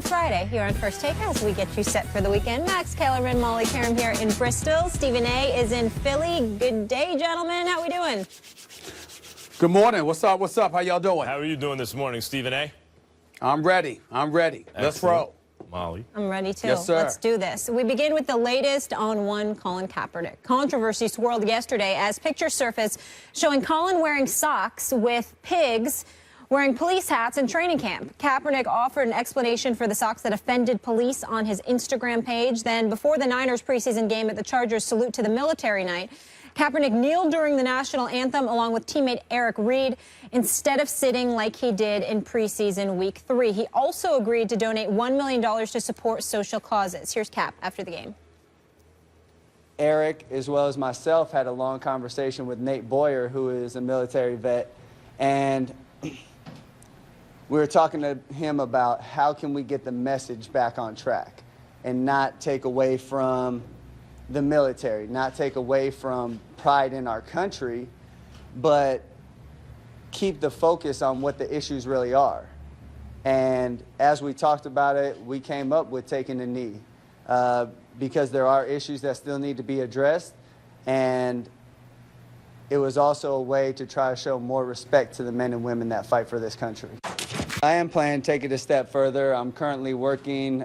Friday here on First Take as we get you set for the weekend. Max, Kellerman, Molly, Karam here in Bristol. Stephen A. is in Philly. Good day, gentlemen. How we doing? Good morning. What's up? What's up? How y'all doing? How are you doing this morning, Stephen A? I'm ready. I'm ready. Let's roll. Molly. I'm ready, too. Yes, sir. Let's do this. We begin with the latest on one Colin Kaepernick. Controversy swirled yesterday as pictures surfaced showing Colin wearing socks with pigs wearing police hats in training camp. Kaepernick offered an explanation for the socks that offended police on his Instagram page. Then, before the Niners preseason game at the Chargers salute to the military night, Kaepernick kneeled during the national anthem along with teammate Eric Reed instead of sitting like he did in preseason week 3. He also agreed to donate $1 million to support social causes. Here's Cap after the game. Eric, as well as myself, had a long conversation with Nate Boyer, who is a military vet, and we were talking to him about how can we get the message back on track and not take away from the military, not take away from pride in our country, but keep the focus on what the issues really are. And as we talked about it, we came up with taking a knee because there are issues that still need to be addressed, and it was also a way to try to show more respect to the men and women that fight for this country. I am planning to take it a step further. I'm currently working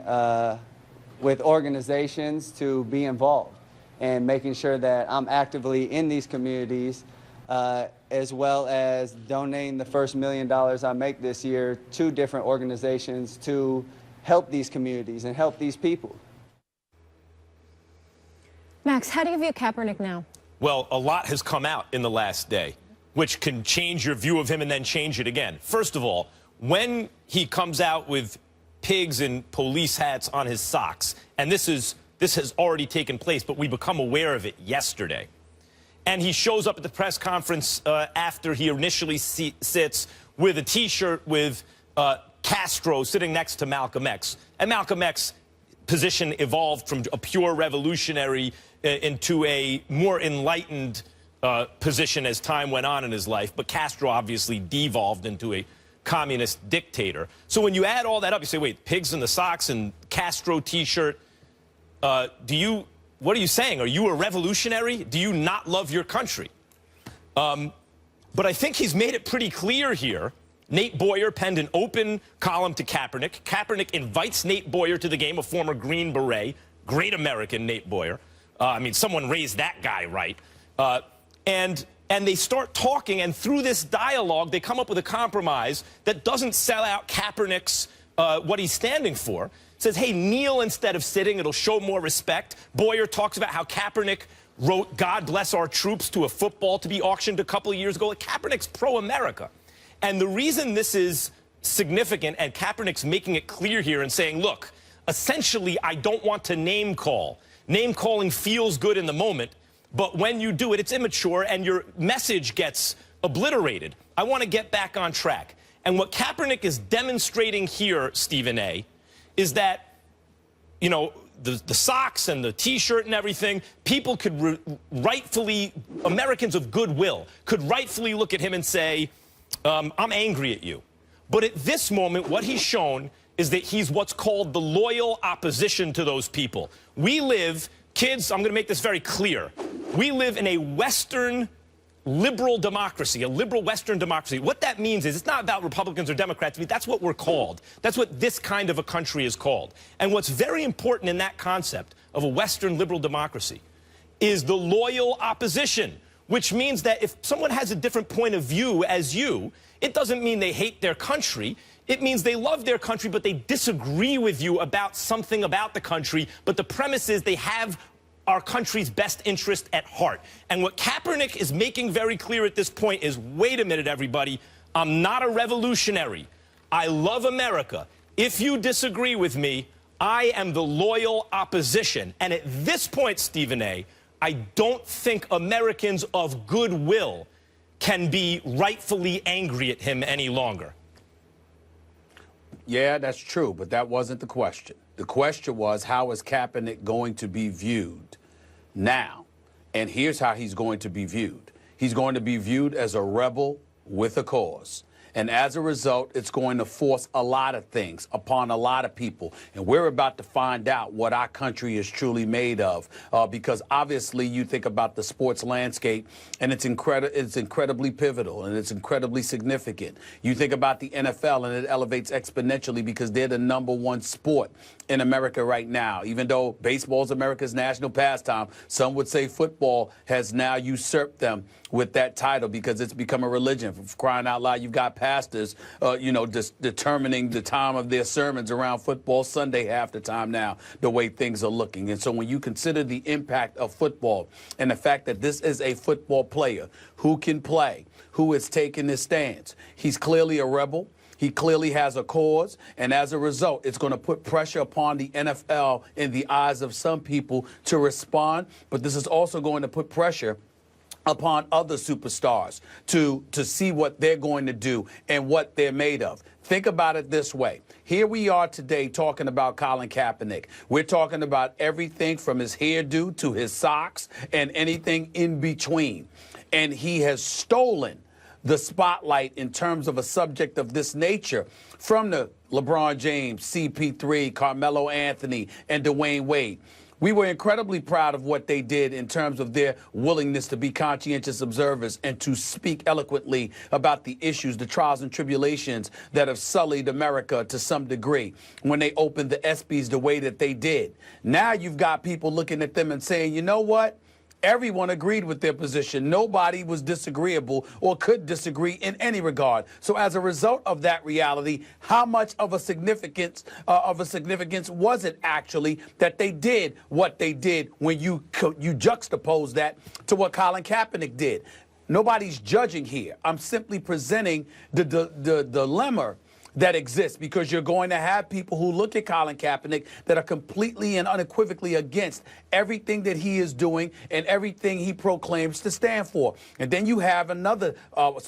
with organizations to be involved and making sure that I'm actively in these communities, as well as donating the first $1 million I make this year to different organizations to help these communities and help these people. Max, how do you view Kaepernick now? Well, a lot has come out in the last day, which can change your view of him and then change it again. First of all, when he comes out with pigs and police hats on his socks, and this has already taken place, but we become aware of it yesterday. And he shows up at the press conference after he initially sits with a T-shirt with Castro sitting next to Malcolm X. And Malcolm X's position evolved from a pure revolutionary into a more enlightened position as time went on in his life. But Castro obviously devolved into a communist dictator. So when you add all that up, you say, wait, pigs in the socks and Castro T-shirt, what are you saying? Are you a revolutionary? Do you not love your country? But I think he's made it pretty clear here. Nate Boyer penned an open column to Kaepernick. Kaepernick invites Nate Boyer to the game, a former Green Beret, great American Nate Boyer. I mean, someone raised that guy right. And they start talking, and through this dialogue, they come up with a compromise that doesn't sell out Kaepernick's what he's standing for. Says, hey, kneel instead of sitting. It'll show more respect. Boyer talks about how Kaepernick wrote God Bless Our Troops to a football to be auctioned a couple of years ago. Like, Kaepernick's pro-America. And the reason this is significant, and Kaepernick's making it clear here and saying, look, essentially, I don't want to name call. Name calling feels good in the moment, but when you do it, it's immature and your message gets obliterated. I want to get back on track. And what Kaepernick is demonstrating here, Stephen A., is that, you know, the socks and the T-shirt and everything, people could rightfully, Americans of goodwill, could rightfully look at him and say, I'm angry at you. But at this moment, what he's shown is that he's what's called the loyal opposition to those people. We live, kids, I'm going to make this very clear, we live in a Western liberal democracy, a liberal Western democracy. What that means is it's not about Republicans or Democrats. I mean, that's what we're called. That's what this kind of a country is called. And what's very important in that concept of a Western liberal democracy is the loyal opposition, which means that if someone has a different point of view as you, it doesn't mean they hate their country. It means they love their country, but they disagree with you about something about the country. But the premise is they have our country's best interest at heart. And what Kaepernick is making very clear at this point is, wait a minute, everybody, I'm not a revolutionary. I love America. If you disagree with me, I am the loyal opposition. And at this point, Stephen A., I don't think Americans of goodwill can be rightfully angry at him any longer. Yeah, that's true, but that wasn't the question. The question was, how is Kaepernick going to be viewed now? And here's how he's going to be viewed. He's going to be viewed as a rebel with a cause. And as a result, it's going to force a lot of things upon a lot of people. And we're about to find out what our country is truly made of, because obviously you think about the sports landscape, and it's incredibly pivotal, and it's incredibly significant. You think about the NFL, and it elevates exponentially because they're the #1 sport in America right now. Even though baseball is America's national pastime, some would say football has now usurped them with that title because it's become a religion. For crying out loud, you've got pastors, determining the time of their sermons around football Sunday half the time now, the way things are looking. And so when you consider the impact of football and the fact that this is a football player who can play, who is taking his stance, he's clearly a rebel. He clearly has a cause, and as a result, it's going to put pressure upon the NFL in the eyes of some people to respond, but this is also going to put pressure upon other superstars to see what they're going to do and what they're made of. Think about it this way. Here we are today talking about Colin Kaepernick. We're talking about everything from his hairdo to his socks and anything in between. And he has stolen the spotlight in terms of a subject of this nature from the LeBron James, CP3, Carmelo Anthony, and Dwayne Wade. We were incredibly proud of what they did in terms of their willingness to be conscientious observers and to speak eloquently about the issues, the trials and tribulations that have sullied America to some degree when they opened the ESPYs the way that they did. Now you've got people looking at them and saying, you know what? Everyone agreed with their position. Nobody was disagreeable or could disagree in any regard. So as a result of that reality, how much of a significance was it actually that they did what they did when you juxtapose that to what Colin Kaepernick did? Nobody's judging here. I'm simply presenting the dilemma that exists, because you're going to have people who look at Colin Kaepernick that are completely and unequivocally against everything that he is doing and everything he proclaims to stand for. And then you have another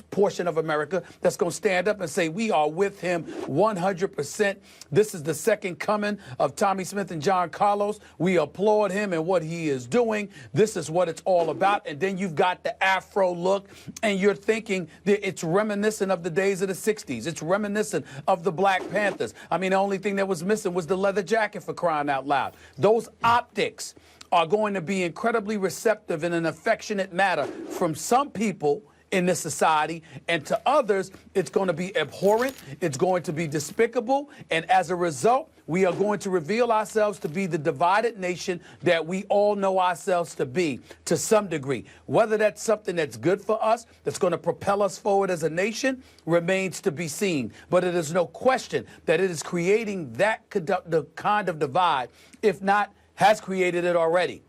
portion of America that's going to stand up and say, we are with him 100%. This is the second coming of Tommy Smith and John Carlos. We applaud him and what he is doing. This is what it's all about. And then you've got the Afro look, and you're thinking that it's reminiscent of the days of the 60s. It's reminiscent of the Black Panthers. I mean, the only thing that was missing was the leather jacket, for crying out loud. Those optics are going to be incredibly receptive in an affectionate manner from some people in this society, and to others, it's going to be abhorrent, it's going to be despicable, and as a result, we are going to reveal ourselves to be the divided nation that we all know ourselves to be, to some degree. Whether that's something that's good for us, that's going to propel us forward as a nation, remains to be seen. But it is no question that it is creating the kind of divide, if not has created it already.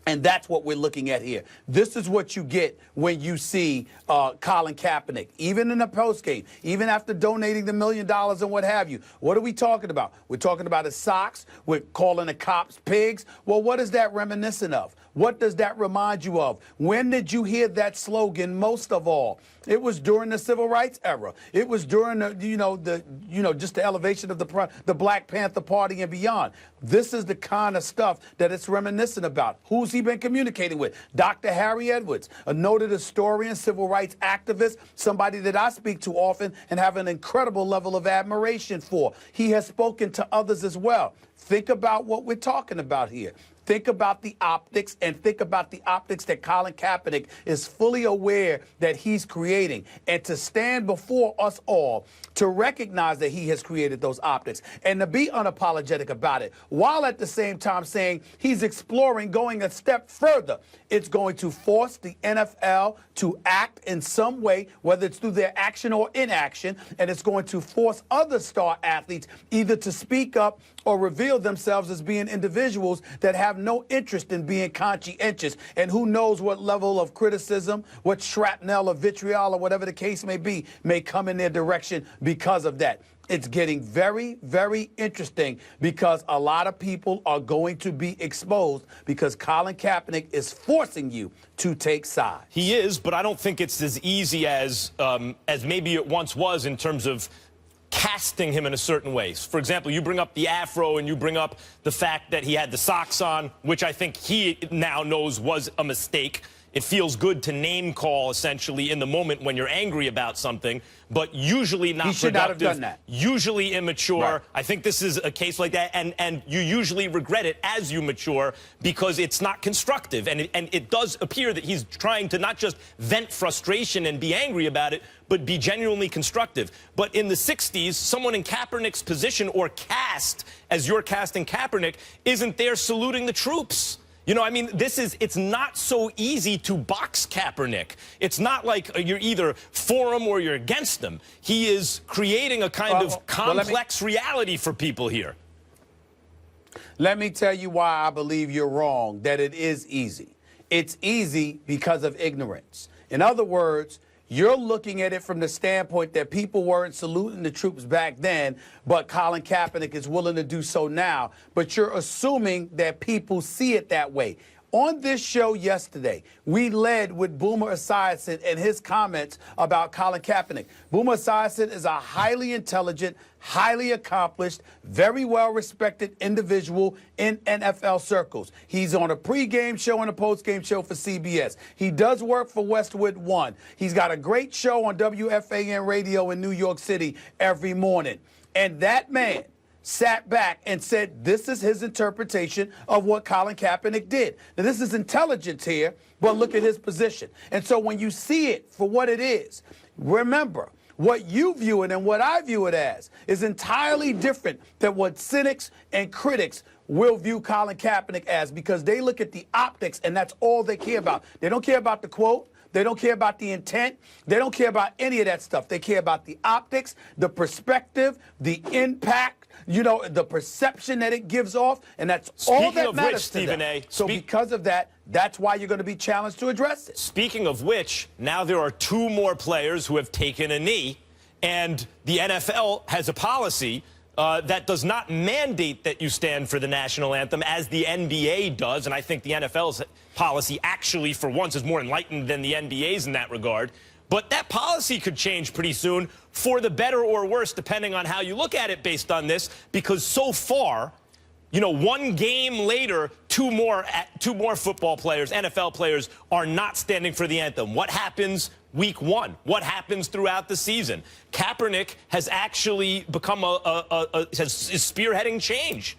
And that's what we're looking at here. This is what you get when you see Colin Kaepernick, even in the postgame, even after donating the $1 million and what have you. What are we talking about? We're talking about his socks. We're calling the cops pigs. Well, what is that reminiscent of? What does that remind you of? When did you hear that slogan most of all? It was during the civil rights era. It was during just the elevation of the Black Panther Party and beyond. This is the kind of stuff that it's reminiscent about. Who's he been communicating with? Dr. Harry Edwards, a noted historian, civil rights activist, somebody that I speak to often and have an incredible level of admiration for. He has spoken to others as well. Think about what we're talking about here. Think about the optics, and think about the optics that Colin Kaepernick is fully aware that he's creating, and to stand before us all to recognize that he has created those optics and to be unapologetic about it, while at the same time saying he's exploring going a step further. It's going to force the NFL to act in some way, whether it's through their action or inaction, and it's going to force other star athletes either to speak up or reveal themselves as being individuals that have no interest in being conscientious, and who knows what level of criticism, what shrapnel or vitriol or whatever the case may be, may come in their direction because of that. It's getting very, very interesting, because a lot of people are going to be exposed because Colin Kaepernick is forcing you to take sides. He is, but I don't think it's as easy as maybe it once was in terms of casting him in a certain way. For example, you bring up the afro and you bring up the fact that he had the socks on, which I think he now knows was a mistake. It feels good to name call, essentially, in the moment when you're angry about something, but usually not productive. He should not have done that. Usually immature. Right. I think this is a case like that, and you usually regret it as you mature because it's not constructive. And it does appear that he's trying to not just vent frustration and be angry about it, but be genuinely constructive. But in the 60s, someone in Kaepernick's position or cast, as you're casting Kaepernick, isn't there saluting the troops. You know, I mean, it's not so easy to box Kaepernick. It's not like you're either for him or you're against him. He is creating a kind of complex reality for people here. Let me tell you why I believe you're wrong, that it is easy. It's easy because of ignorance. In other words, you're looking at it from the standpoint that people weren't saluting the troops back then, but Colin Kaepernick is willing to do so now. But you're assuming that people see it that way. On this show yesterday, we led with Boomer Esiason and his comments about Colin Kaepernick. Boomer Esiason is a highly intelligent, highly accomplished, very well-respected individual in NFL circles. He's on a pregame show and a postgame show for CBS. He does work for Westwood One. He's got a great show on WFAN radio in New York City every morning. And that man sat back and said this is his interpretation of what Colin Kaepernick did. Now, this is intelligence here, but look at his position. And so when you see it for what it is, remember, what you view it and what I view it as is entirely different than what cynics and critics will view Colin Kaepernick as, because they look at the optics and that's all they care about. They don't care about the quote. They don't care about the intent. They don't care about any of that stuff. They care about the optics, the perspective, the impact, you know, the perception that it gives off, and that's all that matters to them. So because of that, that's why you're going to be challenged to address it. Speaking of which, now there are 2 more players who have taken a knee, and the NFL has a policy that does not mandate that you stand for the national anthem as the NBA does, and I think the NFL's policy actually, for once, is more enlightened than the NBA's in that regard. But that policy could change pretty soon for the better or worse, depending on how you look at it based on this, because so far, you know, 1 game later, 2 more football players, NFL players, are not standing for the anthem. What happens week 1? What happens throughout the season? Kaepernick has actually become is spearheading change.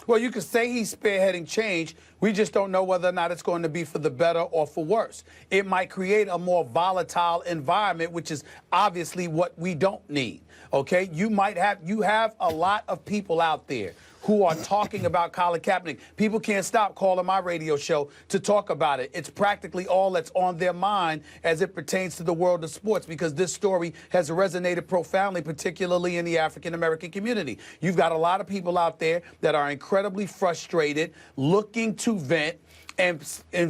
Well, you could say he's spearheading change. We just don't know whether or not it's going to be for the better or for worse. It might create a more volatile environment, which is obviously what we don't need. Okay, you have a lot of people out there who are talking about Colin Kaepernick. People can't stop calling my radio show to talk about it. It's practically all that's on their mind as it pertains to the world of sports, because this story has resonated profoundly, particularly in the African-American community. You've got a lot of people out there that are incredibly frustrated, looking to vent, and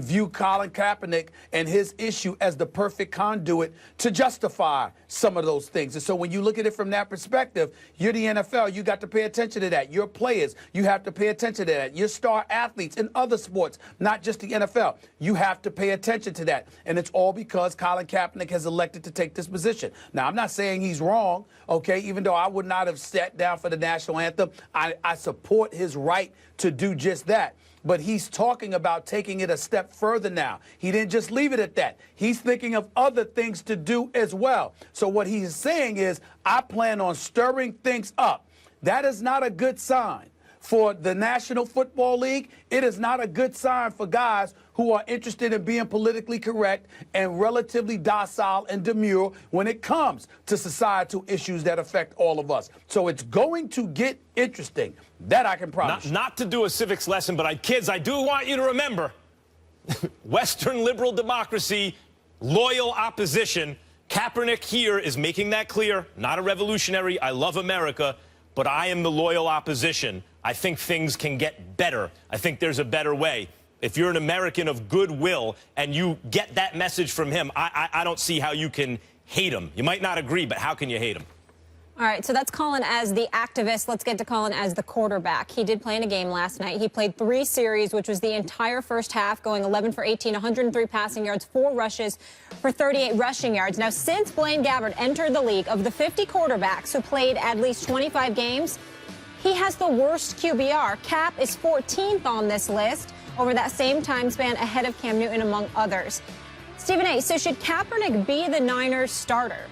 view Colin Kaepernick and his issue as the perfect conduit to justify some of those things. And so when you look at it from that perspective, you're the NFL, you got to pay attention to that. Your players, you have to pay attention to that. Your star athletes in other sports, not just the NFL, you have to pay attention to that. And it's all because Colin Kaepernick has elected to take this position. Now, I'm not saying he's wrong, okay, even though I would not have sat down for the national anthem. I support his right to do just that. But he's talking about taking it a step further now. He didn't just leave it at that. He's thinking of other things to do as well. So what he's saying is, I plan on stirring things up. That is not a good sign for the National Football League. It is not a good sign for guys who are interested in being politically correct and relatively docile and demure when it comes to societal issues that affect all of us. So it's going to get interesting. That I can promise. Not to do a civics lesson, but kids, I do want you to remember, Western liberal democracy, loyal opposition. Kaepernick here is making that clear. Not a revolutionary. I love America, but I am the loyal opposition. I think things can get better. I think there's a better way. If you're an American of goodwill and you get that message from him, I don't see how you can hate him. You might not agree, but how can you hate him? All right, so that's Colin as the activist. Let's get to Colin as the quarterback. He did play in a game last night. He played 3 series, which was the entire first half, going 11 for 18, 103 passing yards, 4 rushes for 38 rushing yards. Now, since Blaine Gabbert entered the league, of the 50 quarterbacks who played at least 25 games, he has the worst QBR. Cap is 14th on this list over that same time span ahead of Cam Newton, among others. Stephen A., so should Kaepernick be the Niners starter?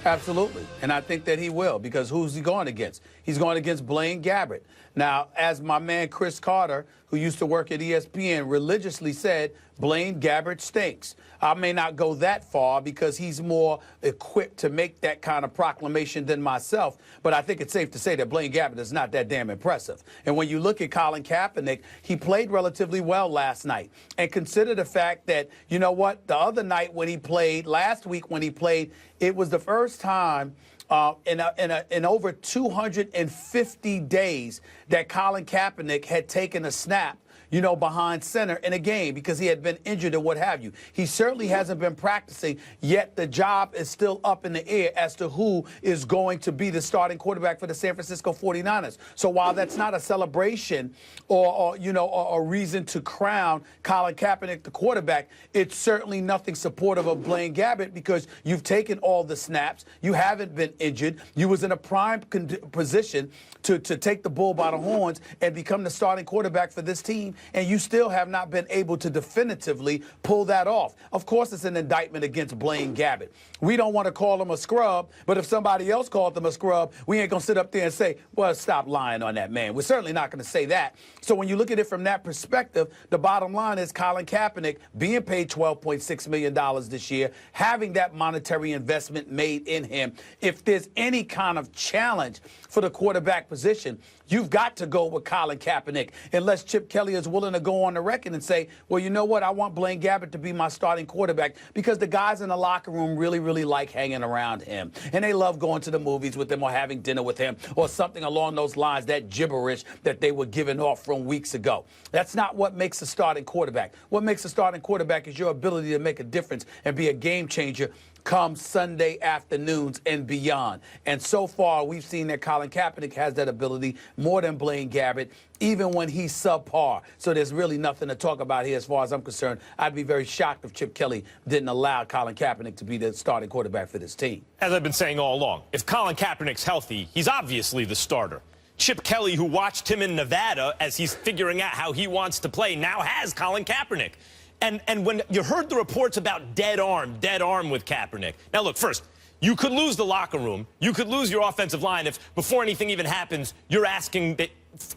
Absolutely. And I think that he will, because who's he going against? He's going against Blaine Gabbert. Now, as my man Chris Carter, who used to work at ESPN, religiously said, Blaine Gabbert stinks. I may not go that far because he's more equipped to make that kind of proclamation than myself, but I think it's safe to say that Blaine Gabbert is not that damn impressive. And when you look at Colin Kaepernick, he played relatively well last night. And consider the fact that, you know what, the other night when he played, last week when he played, it was the first time in over 250 days that Colin Kaepernick had taken a snap, you know, behind center in a game because he had been injured or what have you. He certainly hasn't been practicing, yet the job is still up in the air as to who is going to be the starting quarterback for the San Francisco 49ers. So while that's not a celebration or a reason to crown Colin Kaepernick the quarterback, it's certainly nothing supportive of Blaine Gabbert because you've taken all the snaps, you haven't been injured, you was in a prime position to take the bull by the horns and become the starting quarterback for this team, and you still have not been able to definitively pull that off. Of course, it's an indictment against Blaine Gabbert. We don't want to call him a scrub, but if somebody else called him a scrub, we ain't going to sit up there and say, well, stop lying on that man. We're certainly not going to say that. So when you look at it from that perspective, the bottom line is Colin Kaepernick being paid $12.6 million this year, having that monetary investment made in him. If there's any kind of challenge for the quarterback position, you've got to go with Colin Kaepernick, unless Chip Kelly is willing to go on the record and say, well, you know what, I want Blaine Gabbert to be my starting quarterback because the guys in the locker room really like hanging around him. And they love going to the movies with him or having dinner with him or something along those lines, that gibberish that they were giving off from weeks ago. That's not what makes a starting quarterback. What makes a starting quarterback is your ability to make a difference and be a game changer come Sunday afternoons and beyond. And so far, we've seen that Colin Kaepernick has that ability more than Blaine Gabbert, even when he's subpar. So there's really nothing to talk about here as far as I'm concerned. I'd be very shocked if Chip Kelly didn't allow Colin Kaepernick to be the starting quarterback for this team. As I've been saying all along, if Colin Kaepernick's healthy, he's obviously the starter. Chip Kelly, who watched him in Nevada as he's figuring out how he wants to play, now has Colin Kaepernick. And when you heard the reports about dead arm with Kaepernick. Now, look, first, you could lose the locker room. You could lose your offensive line if before anything even happens, you're asking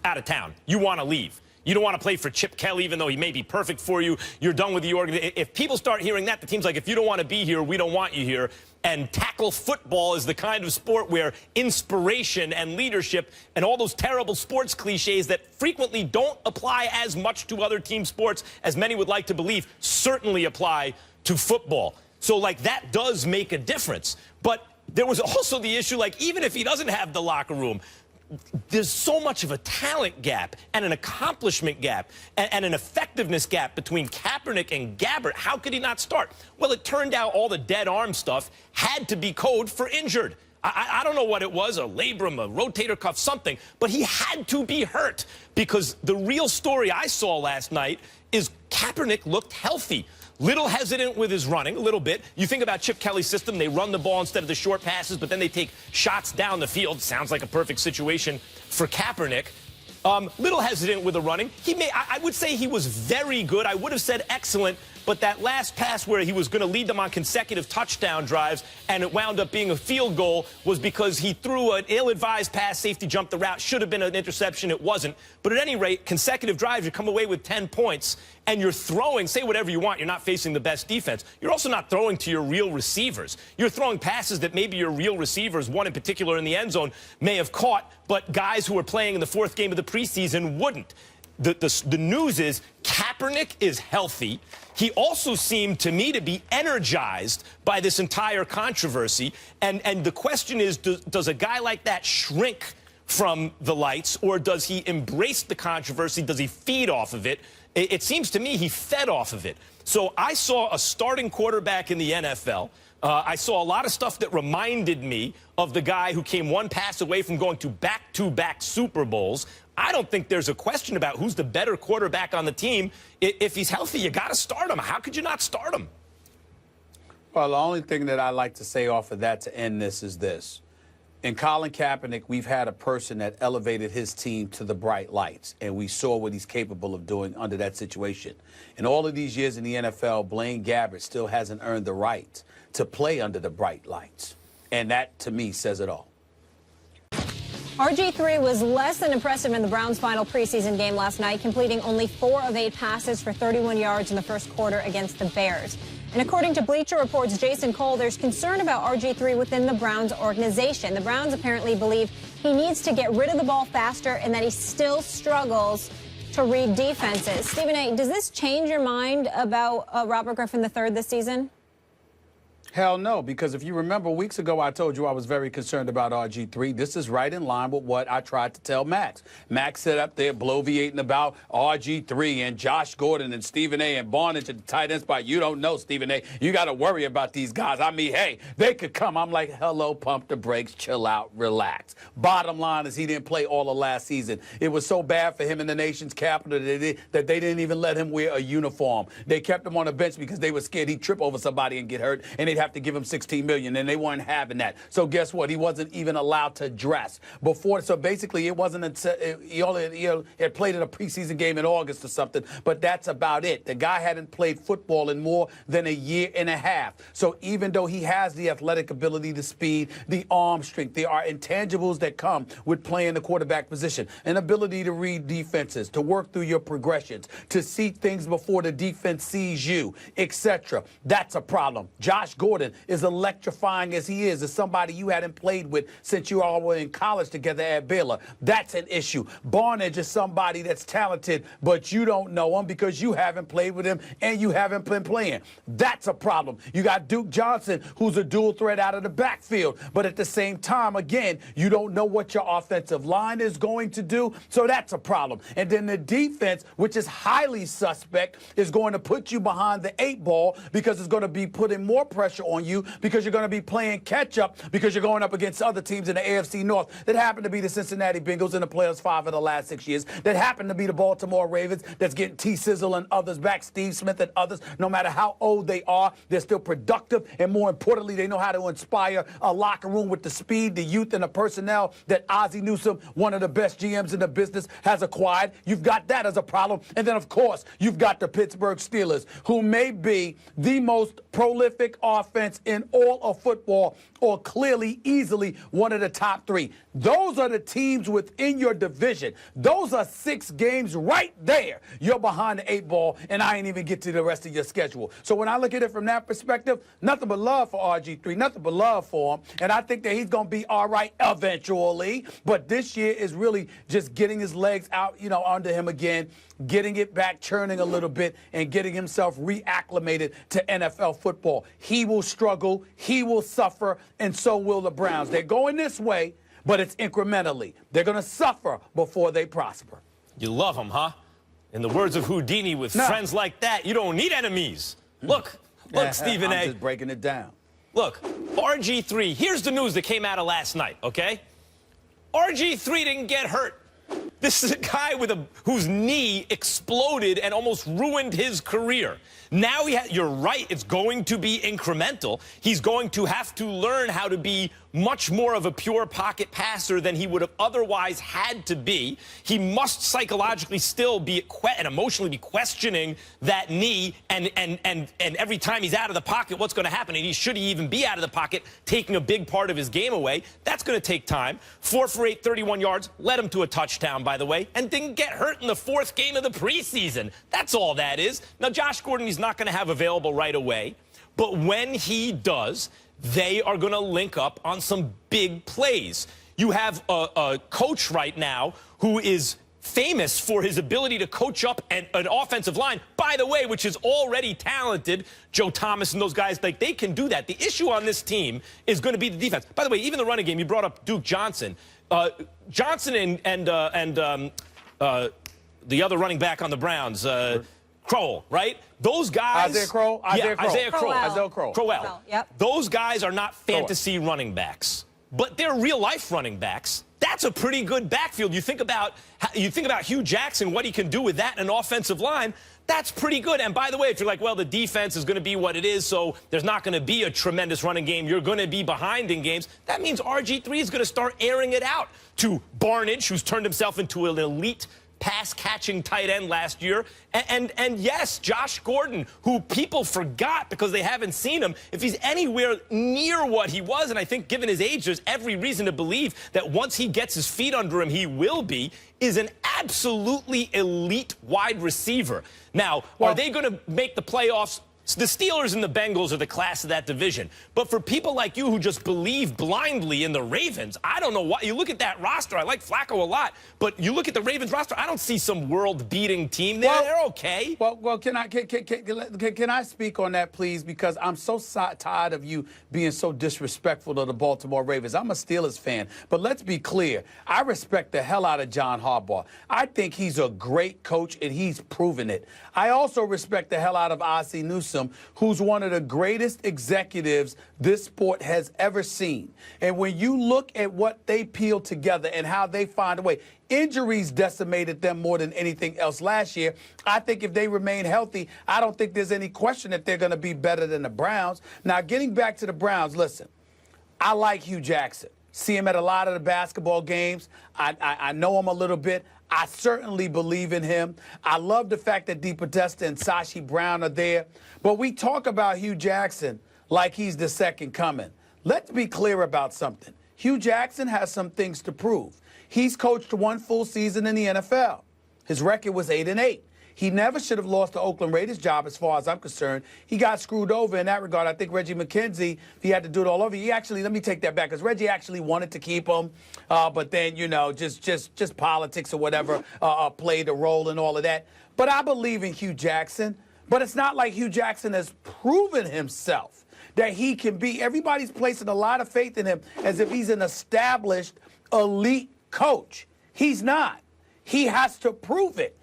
out of town. You want to leave. You don't want to play for Chip Kelly, even though he may be perfect for you. You're done with the organization. If people start hearing that, the team's like, if you don't want to be here, we don't want you here. And tackle football is the kind of sport where inspiration and leadership and all those terrible sports cliches that frequently don't apply as much to other team sports as many would like to believe certainly apply to football. So, like, that does make a difference. But there was also the issue, like, even if he doesn't have the locker room, there's so much of a talent gap and an accomplishment gap and an effectiveness gap between Kaepernick and Gabbert. How could he not start? Well, it turned out all the dead arm stuff had to be code for injured. I don't know what it was, a labrum, a rotator cuff, something, but he had to be hurt because the real story I saw last night is Kaepernick looked healthy. Little hesitant with his running, a little bit. You think about Chip Kelly's system, they run the ball instead of the short passes, but then they take shots down the field. Sounds like a perfect situation for Kaepernick. Little hesitant with the running. I would say he was very good. I would have said excellent, but that last pass where he was going to lead them on consecutive touchdown drives and it wound up being a field goal was because he threw an ill-advised pass, safety jumped the route, should have been an interception, it wasn't. But at any rate, consecutive drives, you come away with 10 points, and you're throwing, say whatever you want, you're not facing the best defense. You're also not throwing to your real receivers. You're throwing passes that maybe your real receivers, one in particular in the end zone, may have caught, but guys who are playing in the fourth game of the preseason wouldn't. The news is Kaepernick is healthy. He also seemed to me to be energized by this entire controversy. And the question is, does a guy like that shrink from the lights, or does he embrace the controversy? Does he feed off of it? It seems to me he fed off of it. So I saw a starting quarterback in the NFL. I saw a lot of stuff that reminded me of the guy who came one pass away from going to back-to-back Super Bowls. I don't think there's a question about who's the better quarterback on the team. If he's healthy, you got to start him. How could you not start him? Well, the only thing that I like to say off of that to end this is this. In Colin Kaepernick, we've had a person that elevated his team to the bright lights, and we saw what he's capable of doing under that situation. In all of these years in the NFL, Blaine Gabbert still hasn't earned the right to play under the bright lights. And that, to me, says it all. RG3 was less than impressive in the Browns' final preseason game last night, completing only 4 of 8 passes for 31 yards in the first quarter against the Bears. And according to Bleacher Report's Jason Cole, there's concern about RG3 within the Browns organization. The Browns apparently believe he needs to get rid of the ball faster and that he still struggles to read defenses. Stephen A., does this change your mind about Robert Griffin III this season? Hell no, because if you remember weeks ago, I told you I was very concerned about RG3. This is right in line with what I tried to tell Max. Max sat up there bloviating about RG3 and Josh Gordon and Stephen A. and Barnage at the tight end spot. You don't know, Stephen A. You got to worry about these guys. I mean, hey, they could come. I'm like, hello, pump the brakes, chill out, relax. Bottom line is he didn't play all of last season. It was so bad for him in the nation's capital that they didn't even let him wear a uniform. They kept him on the bench because they were scared he'd trip over somebody and get hurt, and they'd have to give him $16 million, and they weren't having that. So guess what? He wasn't even allowed to dress before. So basically, it wasn't until he only had played in a preseason game in August or something. But that's about it. The guy hadn't played football in more than a year and a half. So even though he has the athletic ability, the speed, the arm strength, there are intangibles that come with playing the quarterback position. An ability to read defenses, to work through your progressions, to see things before the defense sees you, etc. That's a problem. Josh Gordon, as electrifying as he is somebody you hadn't played with since you all were in college together at Baylor. That's an issue. Barnage is somebody that's talented, but you don't know him because you haven't played with him and you haven't been playing. That's a problem. You got Duke Johnson, who's a dual threat out of the backfield, but at the same time, again, you don't know what your offensive line is going to do, so that's a problem. And then the defense, which is highly suspect, is going to put you behind the 8 ball because it's going to be putting more pressure on you because you're going to be playing catch-up because you're going up against other teams in the AFC North that happen to be the Cincinnati Bengals in the playoffs 5 of the last 6 years, that happen to be the Baltimore Ravens that's getting T-Sizzle and others back, Steve Smith and others. No matter how old they are, they're still productive, and more importantly, they know how to inspire a locker room with the speed, the youth, and the personnel that Ozzie Newsome, one of the best GMs in the business, has acquired. You've got that as a problem. And then, of course, you've got the Pittsburgh Steelers, who may be the most prolific offense in all of football, or clearly, easily one of the top 3. Those are the teams within your division. Those are 6 games right there. You're behind the 8 ball, and I ain't even get to the rest of your schedule. So when I look at it from that perspective, nothing but love for RG3, nothing but love for him. And I think that he's going to be all right eventually. But this year is really just getting his legs out, under him again, getting it back, churning a little bit, and getting himself reacclimated to NFL football. He will struggle, he will suffer, and so will the Browns. They're going this way, but it's incrementally. They're going to suffer before they prosper. You love him, huh? In the words of Houdini, with friends like that, you don't need enemies. Look, Stephen A. I'm just breaking it down. Look, RG3, here's the news that came out of last night, okay? RG3 didn't get hurt. This is a guy whose knee exploded and almost ruined his career. Now you're right, it's going to be incremental. He's going to have to learn how to be much more of a pure pocket passer than he would have otherwise had to be. He must psychologically still be and emotionally be questioning that knee, and every time he's out of the pocket, what's going to happen? And should he even be out of the pocket, taking a big part of his game away? That's going to take time. 4 for 8, 31 yards, led him to a touchdown, by the way, and didn't get hurt in the 4th game of the preseason. That's all that is. Now, Josh Gordon, he's not going to have available right away, but when he does, they are going to link up on some big plays. You have a coach right now who is famous for his ability to coach up an offensive line, by the way, which is already talented. Joe Thomas and those guys, they can do that. The issue on this team is going to be the defense. By the way, even the running game, you brought up Duke Johnson. Johnson and the other running back on the Browns, Crowell, right? Those guys. Isaiah Crowell? Isaiah Crowell. Crowell. Yep. Those guys are not fantasy running backs, but they're real-life running backs. That's a pretty good backfield. You think about Hugh Jackson, what he can do with that in an offensive line. That's pretty good. And by the way, if you're like, well, the defense is going to be what it is, so there's not going to be a tremendous running game, you're going to be behind in games, that means RG3 is going to start airing it out to Barnidge, who's turned himself into an elite pass-catching tight end last year. And yes, Josh Gordon, who people forgot because they haven't seen him, if he's anywhere near what he was, and I think given his age, there's every reason to believe that once he gets his feet under him, he will be, is an absolutely elite wide receiver. Now, are they going to make the playoffs? The Steelers and the Bengals are the class of that division. But for people like you who just believe blindly in the Ravens, I don't know why. You look at that roster. I like Flacco a lot. But you look at the Ravens roster, I don't see some world-beating team there. They're okay. Well, can I speak on that, please? Because I'm so tired of you being so disrespectful to the Baltimore Ravens. I'm a Steelers fan. But let's be clear. I respect the hell out of John Harbaugh. I think he's a great coach, and he's proven it. I also respect the hell out of Ozzie Newsome, who's one of the greatest executives this sport has ever seen. And when you look at what they peel together and how they find a way, injuries decimated them more than anything else last year. I think if they remain healthy, I don't think there's any question that they're going to be better than the Browns. Now, getting back to the Browns, listen, I like Hugh Jackson. See him at a lot of the basketball games. I know him a little bit. I certainly believe in him. I love the fact that DePodesta and Sashi Brown are there. But we talk about Hugh Jackson like he's the second coming. Let's be clear about something. Hugh Jackson has some things to prove. He's coached one full season in the NFL. His record was 8-8. He never should have lost the Oakland Raiders job as far as I'm concerned. He got screwed over in that regard. I think Reggie McKenzie, if he had to do it all over, he actually, let me take that back, because Reggie actually wanted to keep him. But then, you know, just politics or whatever played a role in all of that. But I believe in Hugh Jackson. But it's not like Hugh Jackson has proven himself that he can be. Everybody's placing a lot of faith in him as if he's an established elite coach. He's not. He has to prove it.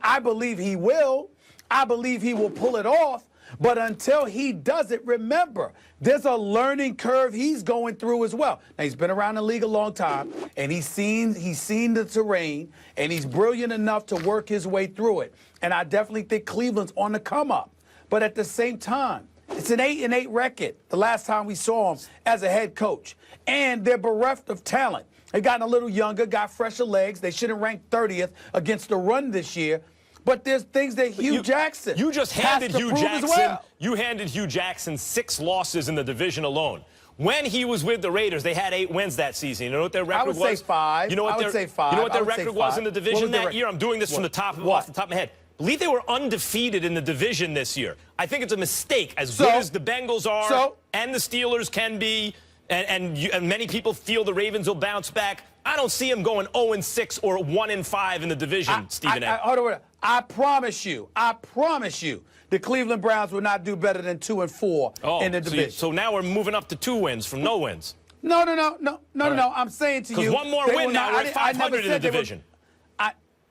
I believe he will. I believe he will pull it off. But until he does it, remember, there's a learning curve he's going through as well. Now, he's been around the league a long time, and he's seen the terrain, and he's brilliant enough to work his way through it. And I definitely think Cleveland's on the come up. But at the same time, it's an 8-8 record the last time we saw him as a head coach. And they're bereft of talent. They've gotten a little younger, got fresher legs. They shouldn't rank 30th against the run this year. But there's things that Hugh Jackson You just handed Hugh Jackson. Well. You handed Hugh Jackson 6 losses in the division alone. When he was with the Raiders, they had 8 wins that season. You know what their record was? I would say 5. You know what I would say 5. You know what their record was in the division that year? I'm doing this from the top off the top of my head. I believe they were undefeated in the division this year. I think it's a mistake. As good as the Bengals are and the Steelers can be, and many people feel the Ravens will bounce back, I don't see them going 0-6 or 1-5 in the division, Stephen A. Hold on. I promise you, the Cleveland Browns will not do better than 2-4 in the division. So now we're moving up to 2 wins from no wins. No. I'm saying to you, because one more win now, we're at 500 in the division.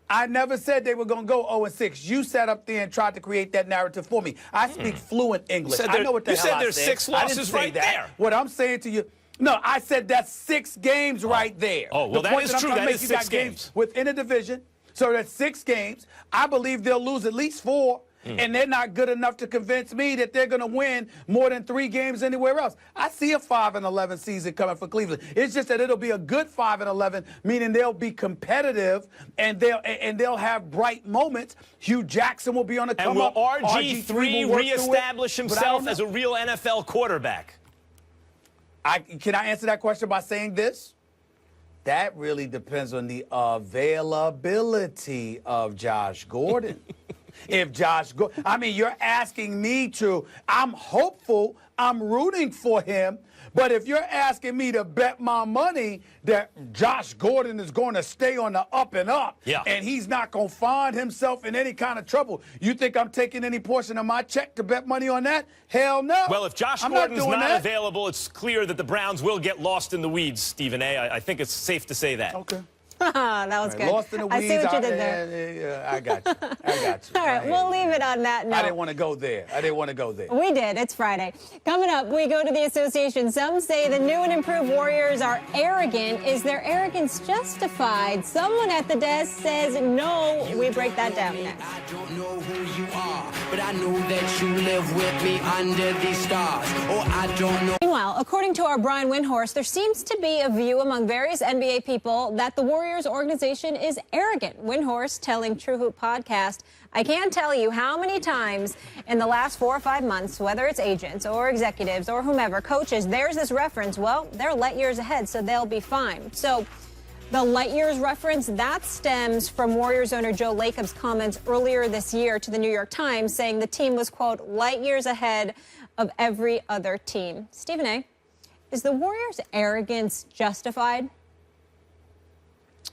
I never said they were going to go 0-6. You sat up there and tried to create that narrative for me. I speak fluent English. I know what the hell I said. You said there's 6 losses right there. What I'm saying to you, no, I said that's 6 games right there. Oh, well, that is true. That is 6 games. Within a division, so that's 6 games. I believe they'll lose at least 4. And they're not good enough to convince me that they're going to win more than 3 games anywhere else. I see a 5-11 season coming for Cleveland. It's just that it'll be a good 5-11, meaning they'll be competitive and they'll have bright moments. Hugh Jackson will be on the come up. And will RG3 reestablish himself as a real NFL quarterback? Can I answer that question by saying this? That really depends on the availability of Josh Gordon. If Josh Gordon, I mean, you're asking me to, I'm hopeful, I'm rooting for him, but if you're asking me to bet my money that Josh Gordon is going to stay on the up and up, and he's not going to find himself in any kind of trouble, you think I'm taking any portion of my check to bet money on that? Hell no. Well, if Josh Gordon's not available, it's clear that the Browns will get lost in the weeds, Stephen A. I think it's safe to say that. Okay. That was good. Lost in the weeds. I see what you did there. I got you. I got you. All right, we'll leave it on that note. I didn't want to go there. We did. It's Friday. Coming up, we go to the association. Some say the new and improved Warriors are arrogant. Is their arrogance justified? Someone at the desk says no. We break that down next. I don't know who you are, but I know that you live with me under these stars. Or I don't know. Meanwhile, according to our Brian Windhorst, there seems to be a view among various NBA people that the Warriors organization is arrogant. Windhorst telling True Hoop podcast, I can't tell you how many times in the last 4 or 5 months, whether it's agents or executives or whomever, coaches, there's this reference, well, they're light years ahead, so they'll be fine. So the light years reference, that stems from Warriors owner Joe Lacob's comments earlier this year to the New York Times saying the team was, quote, light years ahead of every other team. Stephen A., is the Warriors' arrogance justified?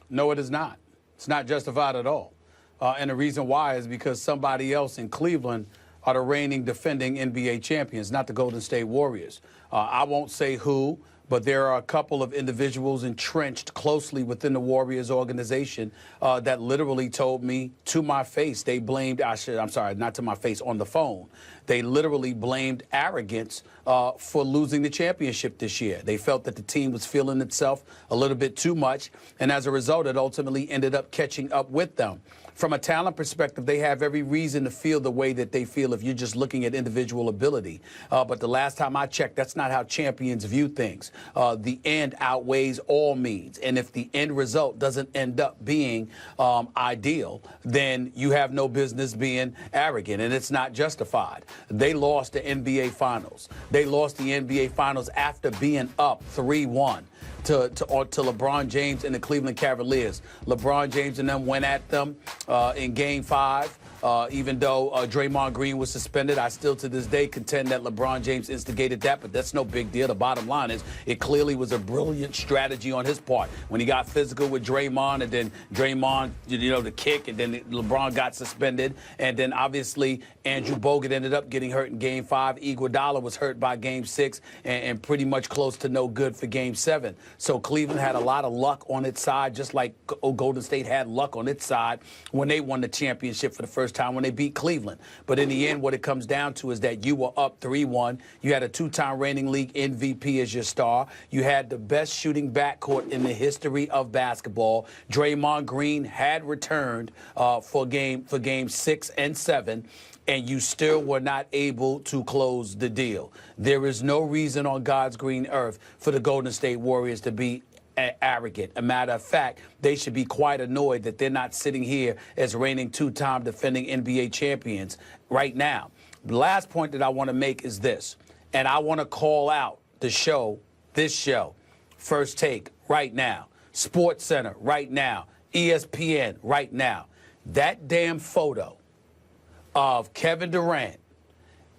No, it is not. It's not justified at all. And the reason why is because somebody else in Cleveland are the reigning defending NBA champions, not the Golden State Warriors. I won't say who, but there are a couple of individuals entrenched closely within the Warriors organization that literally told me to my face, they blamed, I'm sorry, not to my face, on the phone. They literally blamed arrogance for losing the championship this year. They felt that the team was feeling itself a little bit too much, and as a result, it ultimately ended up catching up with them. From a talent perspective, they have every reason to feel the way that they feel if you're just looking at individual ability. But the last time I checked, that's not how champions view things. The end outweighs all means. And if the end result doesn't end up being ideal, then you have no business being arrogant, and it's not justified. They lost the NBA Finals. They lost the NBA Finals after being up 3-1. To LeBron James and the Cleveland Cavaliers. LeBron James and them went at them in Game 5. Even though Draymond Green was suspended, I still to this day contend that LeBron James instigated that, but that's no big deal. The bottom line is it clearly was a brilliant strategy on his part. When he got physical with Draymond, and then Draymond, the kick, and then LeBron got suspended, and then obviously Andrew Bogut ended up getting hurt in Game 5. Iguodala was hurt by Game 6 and pretty much close to no good for Game 7. So Cleveland had a lot of luck on its side, just like Golden State had luck on its side when they won the championship for the first time when they beat Cleveland. But in the end, what it comes down to is that you were up 3-1. You had a 2-time reigning league MVP as your star. You had the best shooting backcourt in the history of basketball. Draymond Green had returned for game 6 and 7. And you still were not able to close the deal. There is no reason on God's green earth for the Golden State Warriors to be arrogant. A matter of fact, they should be quite annoyed that they're not sitting here as reigning 2-time defending NBA champions right now. The last point that I want to make is this, and I want to call out this show, First Take, right now, Sports Center, right now, ESPN, right now. That damn photo of Kevin Durant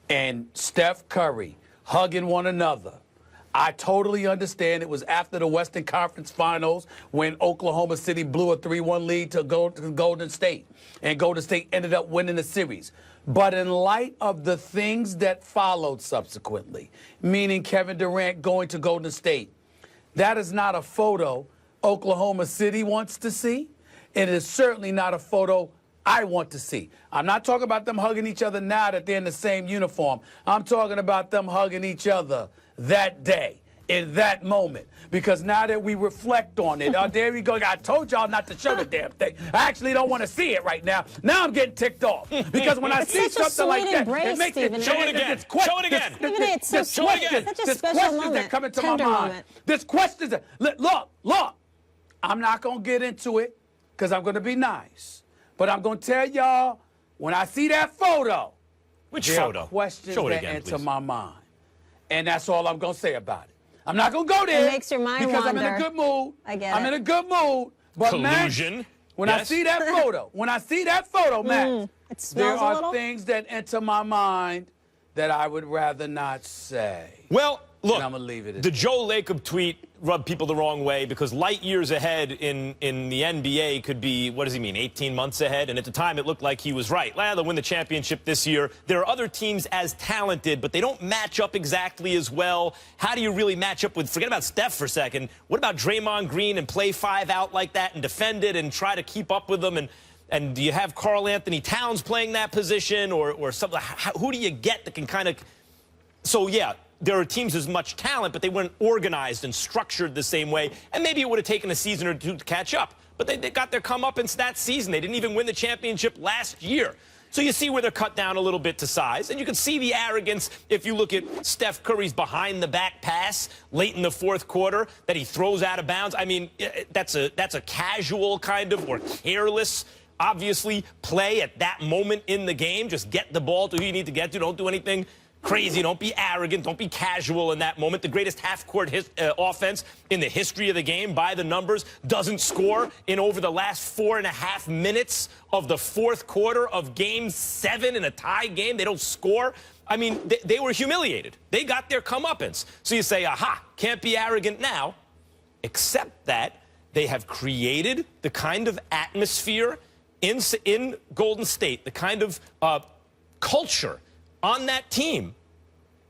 and Steph Curry hugging one another. I totally understand it was after the Western Conference Finals when Oklahoma City blew a 3-1 lead to Golden State, and Golden State ended up winning the series. But in light of the things that followed subsequently, meaning Kevin Durant going to Golden State, that is not a photo Oklahoma City wants to see. It is certainly not a photo I want to see. I'm not talking about them hugging each other now that they're in the same uniform. I'm talking about them hugging each other that day, in that moment. Because now that we reflect on it, there we go. I told y'all not to show the damn thing. I actually don't want to see it right now. Now I'm getting ticked off. Because when I see something like that, it makes it... Show it again. Show it again. It's so sweet. Such a special moment. That come into my mind. This questions that... Look. I'm not going to get into it because I'm going to be nice. But I'm going to tell y'all, when I see that photo, which there photo? Are questions Show it that again, enter please. my mind. And that's all I'm going to say about it. I'm not going to go there. It makes your mind because wander. I'm in a good mood. I get I'm it. in a good mood. But Collusion. Max, when I see that photo, Max, it smells there a little. are things that enter my mind that I would rather not say. Well, Look, and I'm going to leave it at the that. Joe Lacob tweet rubbed people the wrong way because light years ahead in the NBA could be, what does he mean, 18 months ahead? And at the time, it looked like he was right. Well, they'll win the championship this year. There are other teams as talented, but they don't match up exactly as well. How do you really match up with, forget about Steph for a second, what about Draymond Green and play 5 out like that and defend it and try to keep up with them? And do you have Karl Anthony Towns playing that position or something? Who do you get that can kind of... So, yeah, there are teams with much talent, but they weren't organized and structured the same way. And maybe it would have taken a season or two to catch up. But they got their comeuppance that season. They didn't even win the championship last year. So you see where they're cut down a little bit to size. And you can see the arrogance if you look at Steph Curry's behind-the-back pass late in the fourth quarter that he throws out of bounds. I mean, that's a casual kind of or careless, obviously, play at that moment in the game. Just get the ball to who you need to get to. Don't do anything crazy. Don't be arrogant. Don't be casual in that moment. The greatest half-court offense in the history of the game by the numbers doesn't score in over the last 4.5 minutes of the fourth quarter of Game 7 in a tie game. They don't score. I mean, they were humiliated. They got their comeuppance. So you say, aha, can't be arrogant now, except that they have created the kind of atmosphere in Golden State, the kind of culture on that team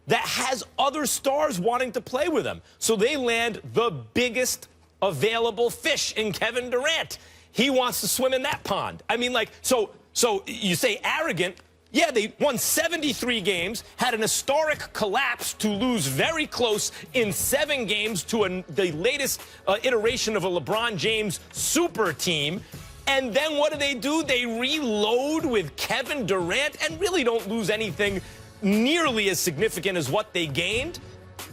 that has other stars wanting to play with them. So they land the biggest available fish in Kevin Durant. He wants to swim in that pond. I mean, like, so you say arrogant. Yeah, they won 73 games, had an historic collapse to lose very close in 7 games to the latest iteration of a LeBron James super team. And then what do? They reload with Kevin Durant and really don't lose anything nearly as significant as what they gained.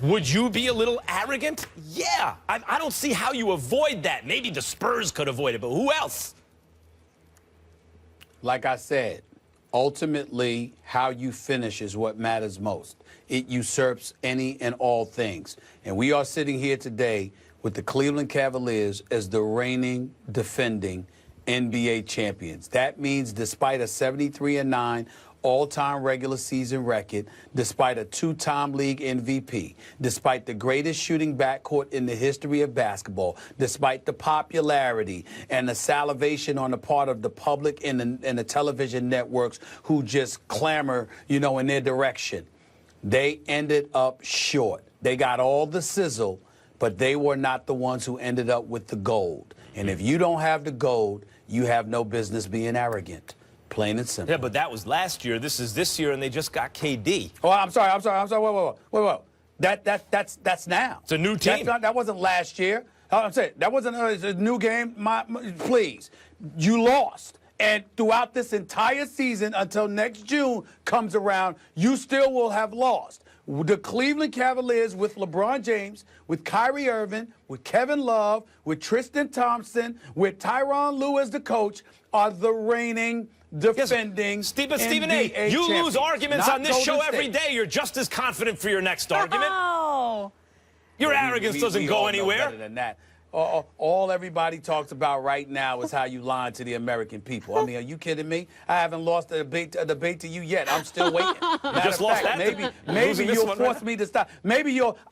Would you be a little arrogant? Yeah. I don't see how you avoid that. Maybe the Spurs could avoid it, but who else? Like I said, ultimately, how you finish is what matters most. It usurps any and all things. And we are sitting here today with the Cleveland Cavaliers as the reigning, defending NBA champions. That means despite a 73-9 all-time regular season record, despite a 2-time league MVP, despite the greatest shooting backcourt in the history of basketball, despite the popularity and the salivation on the part of the public and the television networks who just clamor, in their direction, they ended up short. They got all the sizzle, but they were not the ones who ended up with the gold. And if you don't have the gold, you have no business being arrogant. Plain and simple. Yeah, but that was last year. This is this year, and they just got KD. Oh, I'm sorry. Wait. That's now. It's a new team. That wasn't last year. I'm saying that wasn't a new game. Please, you lost. And throughout this entire season until next June comes around, you still will have lost. The Cleveland Cavaliers with LeBron James, with Kyrie Irving, with Kevin Love, with Tristan Thompson, with Tyronn Lue as the coach, are the reigning, defending Stephen NBA A., you champions. lose arguments Not on this show Golden every State. day. You're just as confident for your next argument. Oh. Your arrogance doesn't go all know anywhere. better than that. All everybody talks about right now is how you lying to the American people. I mean, are you kidding me? I haven't lost a debate to you yet. I'm still waiting. just lost that? Maybe Losing this you'll one force right me to stop.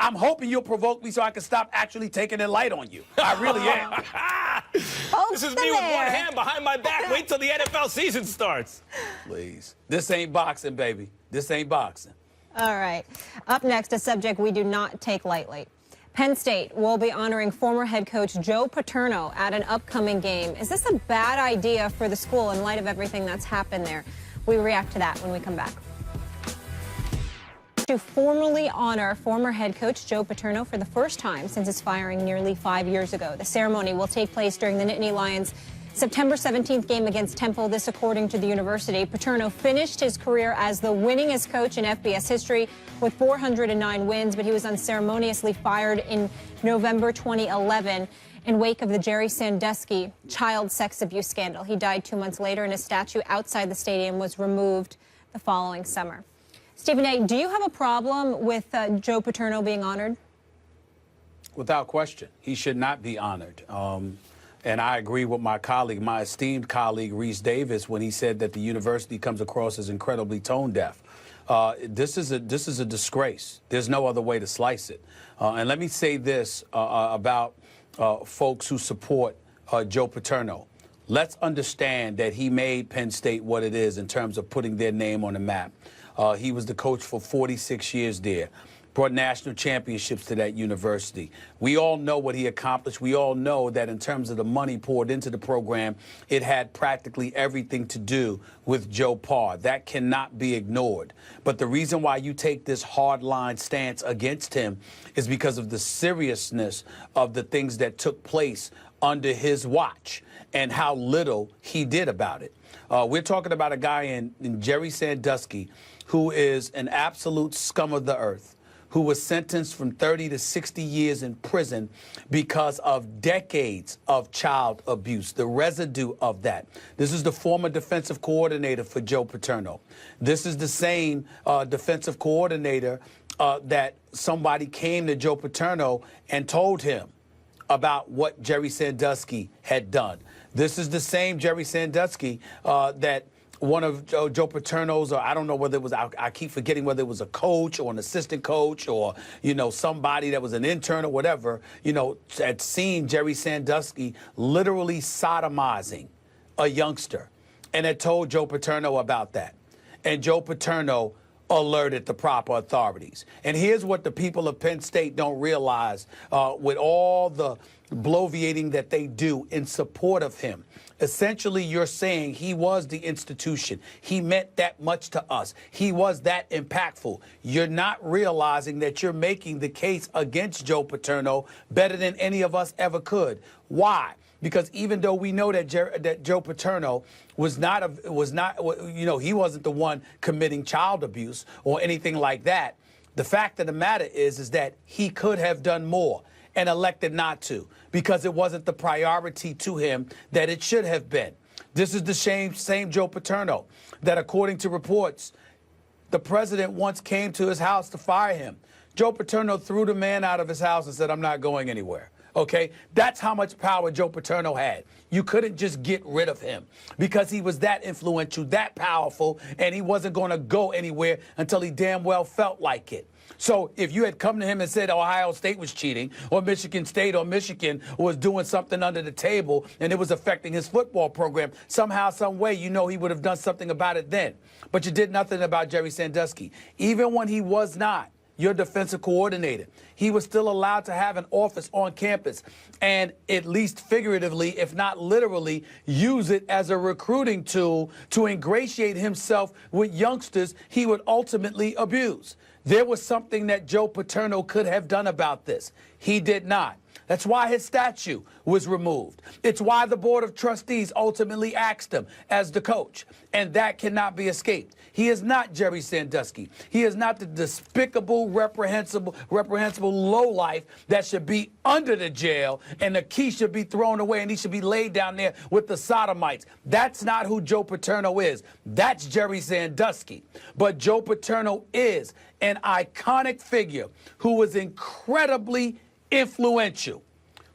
I'm hoping you'll provoke me so I can stop actually taking a light on you. I really am. This is me with one hand behind my back. Wait till the NFL season starts. Please. This ain't boxing, baby. This ain't boxing. All right. Up next, a subject we do not take lightly. Penn State will be honoring former head coach Joe Paterno at an upcoming game. Is this a bad idea for the school in light of everything that's happened there? We react to that when we come back. To formally honor former head coach Joe Paterno for the first time since his firing nearly 5 years ago. The ceremony will take place during the Nittany Lions' September 17th game against Temple. This according to the university. Paterno finished his career as the winningest coach in FBS history with 409 wins, but he was unceremoniously fired in November 2011 in wake of the Jerry Sandusky child sex abuse scandal. He died 2 months later, and a statue outside the stadium was removed the following summer. Stephen A., do you have a problem with Joe Paterno being honored? Without question. He should not be honored. And I agree with my colleague, my esteemed colleague, Reese Davis, when he said that the university comes across as incredibly tone deaf. This is a disgrace. There's no other way to slice it. And let me say this about folks who support Joe Paterno. Let's understand that he made Penn State what it is in terms of putting their name on the map. He was the coach for 46 years there. Brought national championships to that university. We all know what he accomplished. We all know that in terms of the money poured into the program, it had practically everything to do with Joe Parr. That cannot be ignored. But the reason why you take this hardline stance against him is because of the seriousness of the things that took place under his watch and how little he did about it. We're talking about a guy in Jerry Sandusky who is an absolute scum of the earth, who was sentenced from 30 to 60 years in prison because of decades of child abuse, the residue of that. This is the former defensive coordinator for Joe Paterno. This is the same defensive coordinator that somebody came to Joe Paterno and told him about what Jerry Sandusky had done. This is the same Jerry Sandusky that one of Joe Paterno's, or I don't know whether it was, I keep forgetting whether it was a coach or an assistant coach or, somebody that was an intern or whatever, had seen Jerry Sandusky literally sodomizing a youngster and had told Joe Paterno about that. And Joe Paterno alerted the proper authorities. And here's what the people of Penn State don't realize with all the bloviating that they do in support of him. Essentially, you're saying he was the institution. He meant that much to us. He was that impactful. You're not realizing that you're making the case against Joe Paterno better than any of us ever could. Why? Because even though we know that Joe Paterno he wasn't the one committing child abuse or anything like that, the fact of the matter is that he could have done more and elected not to because it wasn't the priority to him that it should have been. This is the same Joe Paterno that, according to reports, the president once came to his house to fire him. Joe Paterno threw the man out of his house and said, "I'm not going anywhere." Okay, that's how much power Joe Paterno had. You couldn't just get rid of him because he was that influential, that powerful, and he wasn't going to go anywhere until he damn well felt like it. So if you had come to him and said Ohio State was cheating or Michigan State or Michigan was doing something under the table and it was affecting his football program, somehow, some way, he would have done something about it then. But you did nothing about Jerry Sandusky. Even when he was not your defensive coordinator, he was still allowed to have an office on campus and, at least figuratively, if not literally, use it as a recruiting tool to ingratiate himself with youngsters he would ultimately abuse. There was something that Joe Paterno could have done about this. He did not. That's why his statue was removed. It's why the Board of Trustees ultimately axed him as the coach. And that cannot be escaped. He is not Jerry Sandusky. He is not the despicable, reprehensible lowlife that should be under the jail and the key should be thrown away and he should be laid down there with the sodomites. That's not who Joe Paterno is. That's Jerry Sandusky. But Joe Paterno is an iconic figure who was incredibly influential,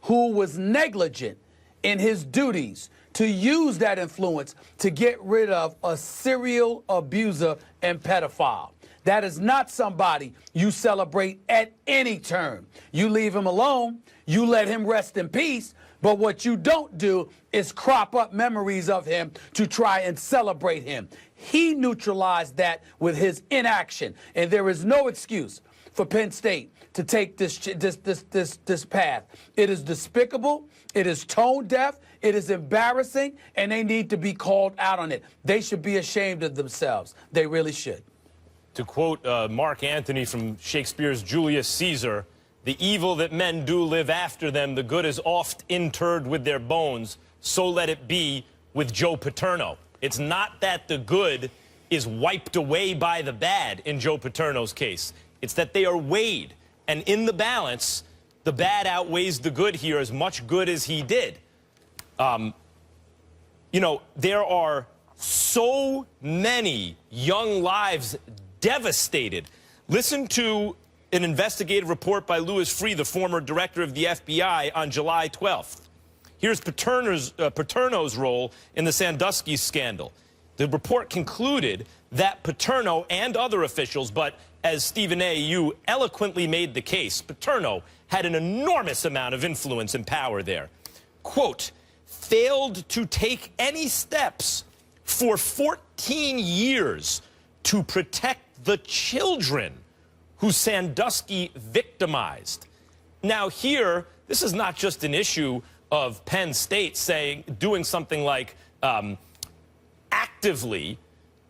who was negligent in his duties to use that influence to get rid of a serial abuser and pedophile. That is not somebody you celebrate at any turn. You leave him alone, you let him rest in peace, but what you don't do is crop up memories of him to try and celebrate him. He neutralized that with his inaction, and there is no excuse for Penn State to take this path. It is despicable, it is tone deaf, it is embarrassing, and they need to be called out on it. They should be ashamed of themselves. They really should. To quote Mark Antony from Shakespeare's Julius Caesar, "The evil that men do live after them, the good is oft interred with their bones, so let it be with Joe Paterno." It's not that the good is wiped away by the bad in Joe Paterno's case. It's that they are weighed, and in the balance, the bad outweighs the good here as much good as he did. There are so many young lives devastated. Listen to an investigative report by Louis Freeh, the former director of the FBI, on July 12th. Here's Paterno's role in the Sandusky scandal. The report concluded that Paterno and other officials, but as Stephen A., you eloquently made the case, Paterno had an enormous amount of influence and power there. Quote, failed to take any steps for 14 years to protect the children who Sandusky victimized. Now here, this is not just an issue of Penn State doing something like actively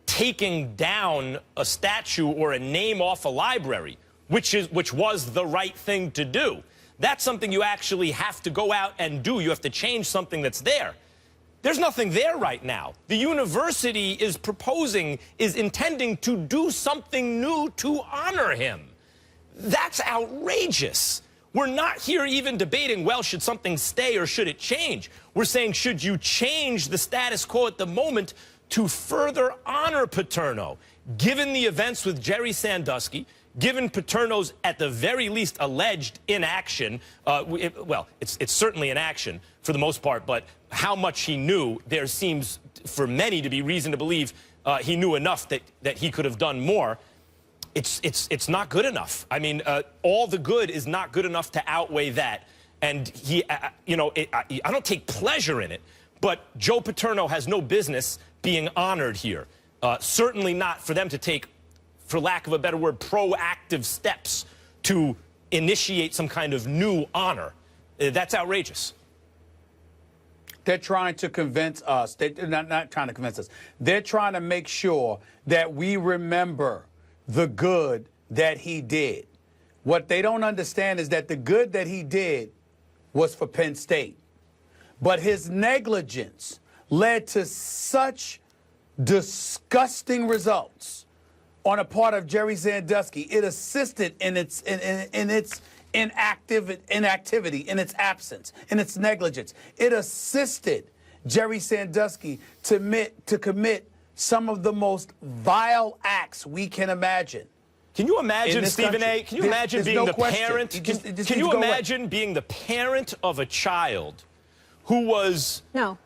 taking down a statue or a name off a library, which was the right thing to do. That's something you actually have to go out and do. You have to change something that's there. There's nothing there right now. The university is intending to do something new to honor him. That's outrageous. We're not here even debating, well, should something stay or should it change? We're saying, should you change the status quo at the moment to further honor Paterno, given the events with Jerry Sandusky, given Paterno's, at the very least, alleged inaction? Well, it's certainly inaction for the most part, but how much he knew, there seems for many to be reason to believe he knew enough that he could have done more. It's not good enough. I mean, all the good is not good enough to outweigh that. And I don't take pleasure in it, but Joe Paterno has no business being honored here. Certainly not for them to take, for lack of a better word, proactive steps to initiate some kind of new honor. That's outrageous. They're trying to convince us. They're not trying to convince us. They're trying to make sure that we remember the good that he did. What they don't understand is that the good that he did was for Penn State. But his negligence led to such disgusting results on a part of Jerry Sandusky. It assisted in its inactivity, in its absence, in its negligence. It assisted Jerry Sandusky to commit some of the most vile acts we can imagine. Can you imagine, Stephen A., can you imagine being the parent? Can you imagine being the parent of a child who was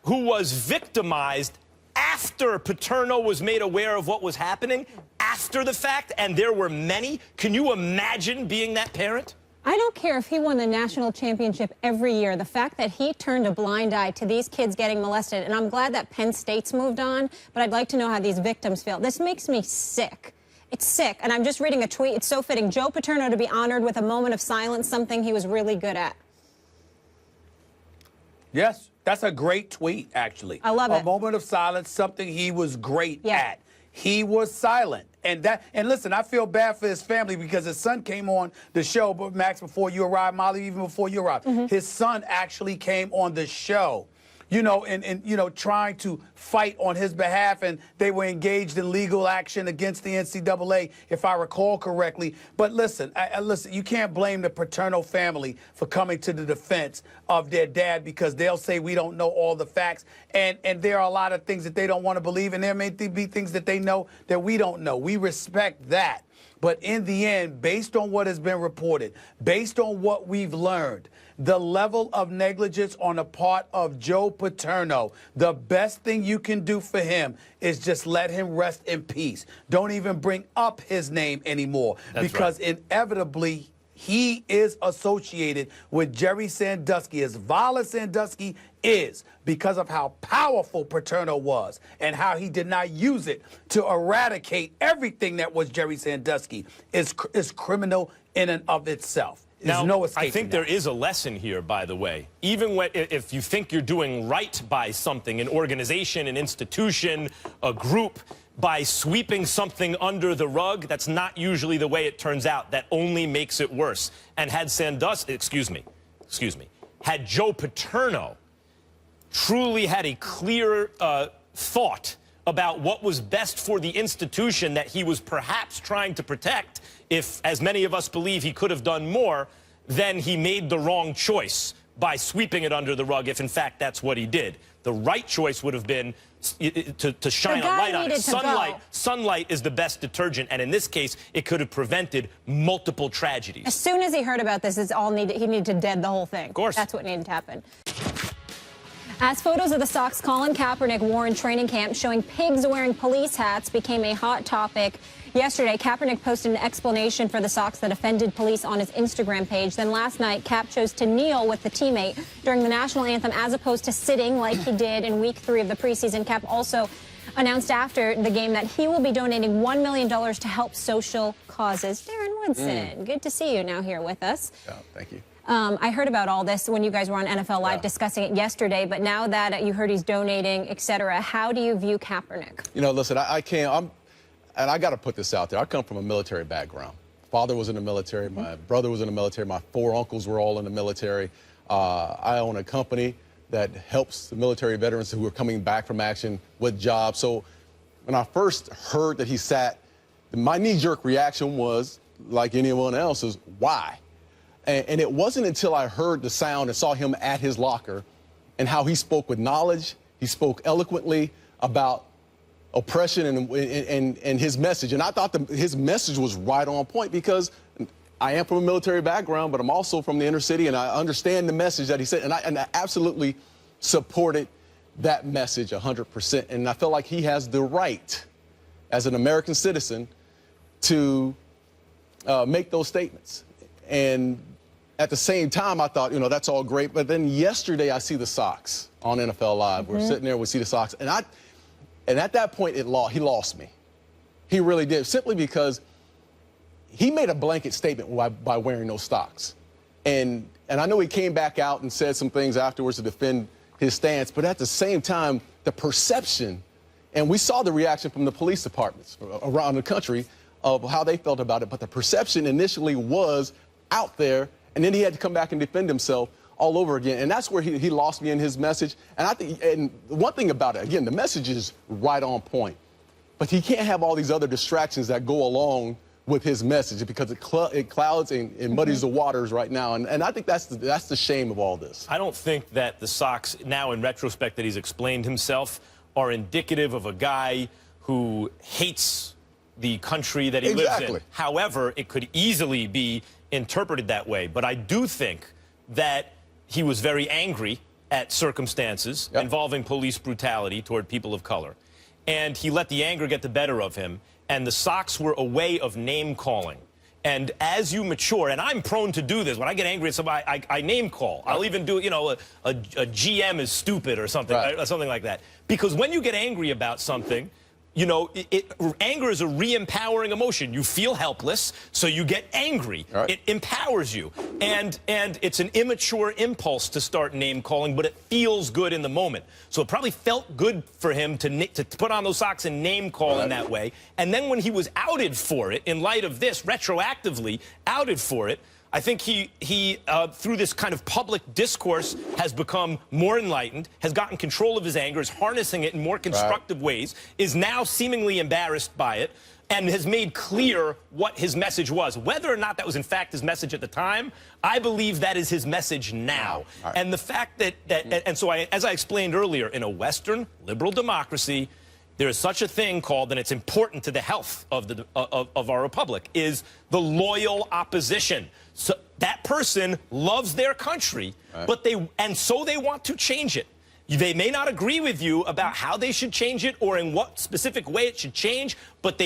victimized after Paterno was made aware of what was happening, after the fact, and there were many? Can you imagine being that parent? I don't care if he won the national championship every year. The fact that he turned a blind eye to these kids getting molested, and I'm glad that Penn State's moved on, but I'd like to know how these victims feel. This makes me sick. It's sick, and I'm just reading a tweet. It's so fitting. Joe Paterno to be honored with a moment of silence, something he was really good at. Yes, that's a great tweet, actually. I love it. A moment of silence, something he was great Yeah. at. He was silent. And listen, I feel bad for his family because his son came on the show, but Max, before you arrived, Molly, even before you arrived, his son actually came on the show, trying to fight on his behalf, and they were engaged in legal action against the NCAA, if I recall correctly. But listen, listen, you can't blame the Paterno family for coming to the defense of their dad, because they'll say we don't know all the facts, and there are a lot of things that they don't want to believe, and there may be things that they know that we don't know. We respect that. But in the end, based on what has been reported, based on what we've learned, the level of negligence on the part of Joe Paterno, the best thing you can do for him is just let him rest in peace. Don't even bring up his name anymore. That's because right. Inevitably, he is associated with Jerry Sandusky, as vile as Sandusky is, because of how powerful Paterno was and how he did not use it to eradicate everything that was Jerry Sandusky is criminal in and of itself. There's no escaping I think that. there is a lesson here, by the way. Even if you think you're doing right by something, an organization, an institution, a group, by sweeping something under the rug, that's not usually the way it turns out. That only makes it worse. And had had Joe Paterno truly had a clear thought about what was best for the institution that he was perhaps trying to protect, if, as many of us believe, he could have done more, then he made the wrong choice by sweeping it under the rug, if in fact that's what he did. The right choice would have been to shine a light on it. Sunlight is the best detergent, and in this case, it could have prevented multiple tragedies. As soon as he heard about this, he needed to dead the whole thing. Of course. That's what needed to happen. As photos of the socks Colin Kaepernick wore in training camp showing pigs wearing police hats became a hot topic yesterday, Kaepernick posted an explanation for the socks that offended police on his Instagram page. Then last night, Cap chose to kneel with the teammate during the national anthem as opposed to sitting like he did in week 3 of the preseason. Cap also announced after the game that he will be donating $1 million to help social causes. Darren Woodson, good to see you now here with us. Yeah, thank you. I heard about all this when you guys were on NFL Live discussing it yesterday, but now that you heard he's donating, et cetera, how do you view Kaepernick? You know, listen, I got to put this out there. I come from a military background. Father was in the military. My brother was in the military. My 4 uncles were all in the military. I own a company that helps the military veterans who are coming back from action with jobs. So when I first heard that he sat, my knee-jerk reaction was, like anyone else's, why? And it wasn't until I heard the sound and saw him at his locker and how he spoke with knowledge, he spoke eloquently about oppression and his message. And I thought his message was right on point because I am from a military background, but I'm also from the inner city, and I understand the message that he said. And I absolutely supported that message 100%. And I felt like he has the right, as an American citizen, to make those statements. And at the same time, I thought, you know, that's all great. But then yesterday, I see the socks on NFL Live. We're sitting there, we see the socks. And at that point, he lost me. He really did, simply because he made a blanket statement by wearing those socks. And I know he came back out and said some things afterwards to defend his stance. But at the same time, the perception, and we saw the reaction from the police departments around the country of how they felt about it. But the perception initially was out there, and then he had to come back and defend himself all over again. And that's where he lost me in his message. And I think, and one thing about it, again, the message is right on point, but he can't have all these other distractions that go along with his message because it clouds and muddies the waters right now. And I think that's the shame of all this. I don't think that the socks, now in retrospect that he's explained himself, are indicative of a guy who hates the country that he lives in. However, it could easily be interpreted that way. But I do think that he was very angry at circumstances involving police brutality toward people of color. And he let the anger get the better of him. And the socks were a way of name-calling. And as you mature, and I'm prone to do this, when I get angry at somebody, I name-call. I'll even do, you know, a GM is stupid or something, something like that. Because when you get angry about something, you know, anger is a re-empowering emotion. You feel helpless, so you get angry. It empowers you. And it's an immature impulse to start name-calling, but it feels good in the moment. So it probably felt good for him to put on those socks and name-call in that way. And then when he was outed for it, in light of this, retroactively outed for it, I think he through this kind of public discourse, has become more enlightened, has gotten control of his anger, is harnessing it in more constructive ways, is now seemingly embarrassed by it, and has made clear what his message was. Whether or not that was, in fact, his message at the time, I believe that is his message now. And the fact that, and so as I explained earlier, in a Western liberal democracy, there is such a thing called, and it's important to the health of our republic, is the loyal opposition. So that person loves their country, but so they want to change it. They may not agree with you about how they should change it or in what specific way it should change, but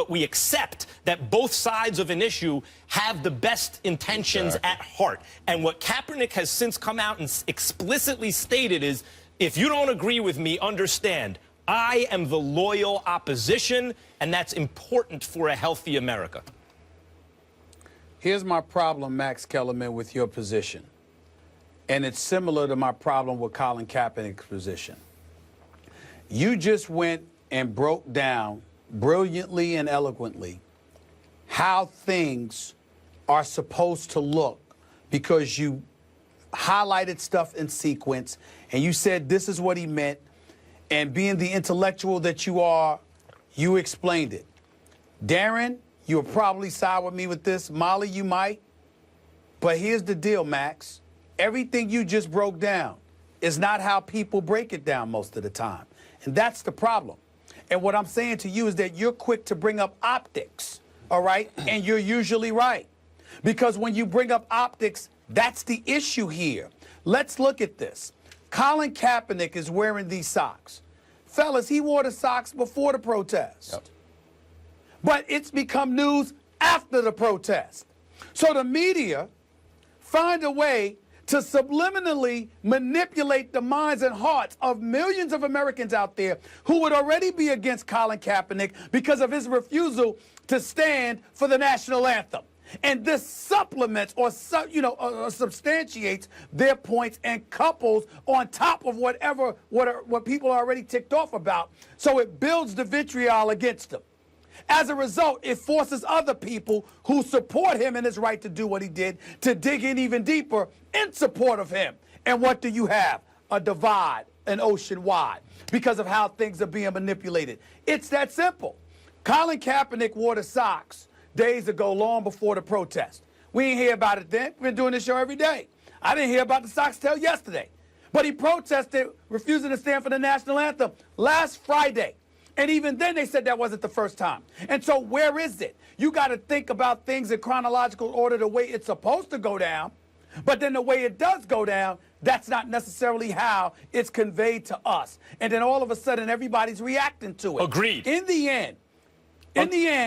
we accept that both sides of an issue have the best intentions at heart. And what Kaepernick has since come out and explicitly stated is, if you don't agree with me, understand, I am the loyal opposition, and that's important for a healthy America. Here's my problem, Max Kellerman, with your position. And it's similar to my problem with Colin Kaepernick's position. You just went and broke down brilliantly and eloquently how things are supposed to look because you highlighted stuff in sequence and you said this is what he meant. And being the intellectual that you are, you explained it. Darren, you'll probably side with me with this. Molly, you might. But here's the deal, Max. Everything you just broke down is not how people break it down most of the time. And that's the problem. And what I'm saying to you is that you're quick to bring up optics, all right? And you're usually right. Because when you bring up optics, that's the issue here. Let's look at this. Colin Kaepernick is wearing these socks. Fellas, he wore the socks before the protest. Yep. But it's become news after the protest. So the media find a way to subliminally manipulate the minds and hearts of millions of Americans out there who would already be against Colin Kaepernick because of his refusal to stand for the national anthem. And this supplements or substantiates their points and couples on top of what people are already ticked off about. So it builds the vitriol against them. As a result, it forces other people who support him in his right to do what he did to dig in even deeper in support of him. And what do you have? A divide, an ocean wide, because of how things are being manipulated. It's that simple. Colin Kaepernick wore the socks days ago, long before the protest. We didn't hear about it then. We've been doing this show every day. I didn't hear about the socks till yesterday. But he protested, refusing to stand for the national anthem last Friday. And even then they said that wasn't the first time. And so where is it? You got to think about things in chronological order the way it's supposed to go down. But then the way it does go down, that's not necessarily how it's conveyed to us. And then all of a sudden everybody's reacting to it. Agreed. In the end,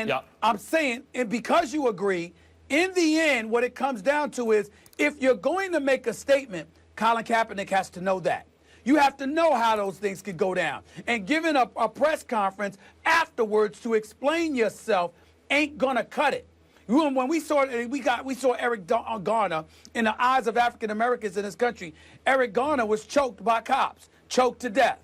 yeah. I'm saying, and because you agree, in the end, what it comes down to is if you're going to make a statement, Colin Kaepernick has to know that. You have to know how those things could go down. And giving a press conference afterwards to explain yourself ain't gonna cut it. When we saw Eric Garner in the eyes of African Americans in this country, Eric Garner was choked by cops, choked to death.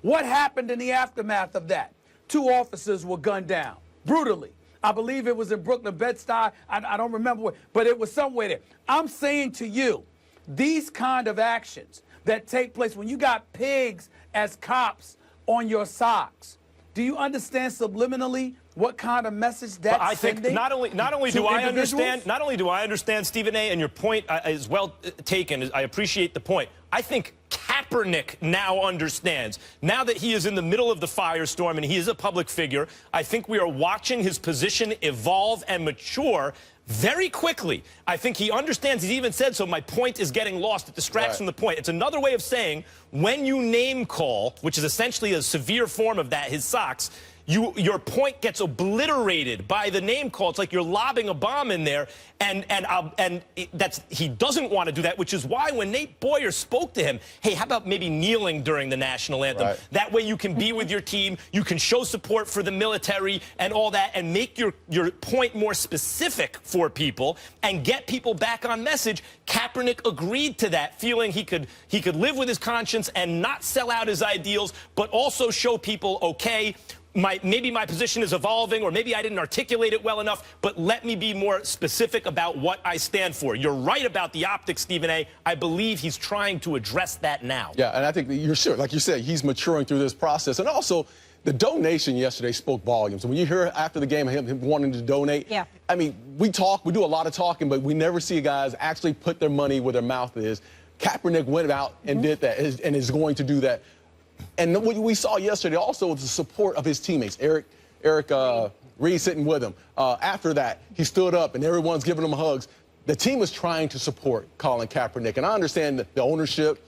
What happened in the aftermath of that? 2 officers were gunned down brutally. I believe it was in Brooklyn, Bed-Stuy. I don't remember where, but it was somewhere there. I'm saying to you, these kind of actions that take place when you got pigs as cops on your socks, do you understand subliminally what kind of message that's I think sending? not only do I understand, Stephen A., and your point is well taken. I appreciate the point. I think Kaepernick now understands. Now that he is in the middle of the firestorm and he is a public figure, I think we are watching his position evolve and mature very quickly. I think he understands. He's even said so. My point is getting lost. It distracts from the point. It's another way of saying when you name call, which is essentially a severe form of that, his socks, your point gets obliterated by the name call. It's like you're lobbing a bomb in there, and he doesn't want to do that, which is why when Nate Boyer spoke to him, hey, how about maybe kneeling during the national anthem? Right. That way you can be with your team, you can show support for the military and all that, and make your point more specific for people and get people back on message. Kaepernick agreed to that, feeling he could live with his conscience and not sell out his ideals, but also show people, okay, maybe my position is evolving, or maybe I didn't articulate it well enough, but let me be more specific about what I stand for. You're right about the optics, Stephen A. I believe he's trying to address that now. Yeah, and I think you're sure, like you said, he's maturing through this process. And also, the donation yesterday spoke volumes. And when you hear after the game him wanting to donate, yeah. I mean, we do a lot of talking, but we never see guys actually put their money where their mouth is. Kaepernick went out and did that and is going to do that. And what we saw yesterday also was the support of his teammates. Eric Reed sitting with him. After that, he stood up and everyone's giving him hugs. The team is trying to support Colin Kaepernick. And I understand that the ownership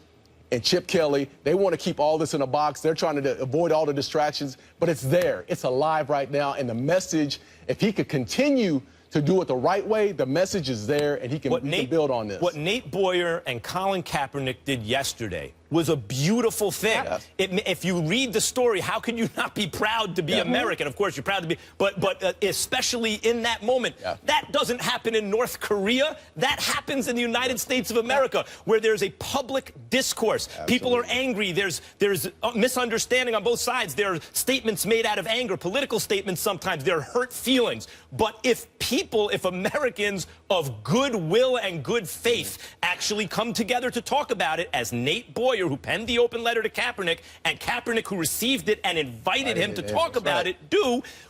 and Chip Kelly, they want to keep all this in a box. They're trying to avoid all the distractions. But it's there. It's alive right now. And the message, if he could continue to do it the right way, the message is there, and he can build on this. What Nate Boyer and Colin Kaepernick did yesterday was a beautiful thing. Yeah. If you read the story, how can you not be proud to be American? Of course, you're proud to be, but especially in that moment. Yeah. That doesn't happen in North Korea. That happens in the United States of America, where there's a public discourse. Absolutely. People are angry. There's misunderstanding on both sides. There are statements made out of anger, political statements sometimes. There are hurt feelings. But if Americans of goodwill and good faith actually come together to talk about it, as Nate Boyer, who penned the open letter to Kaepernick, and Kaepernick, who received it and invited him to talk about it,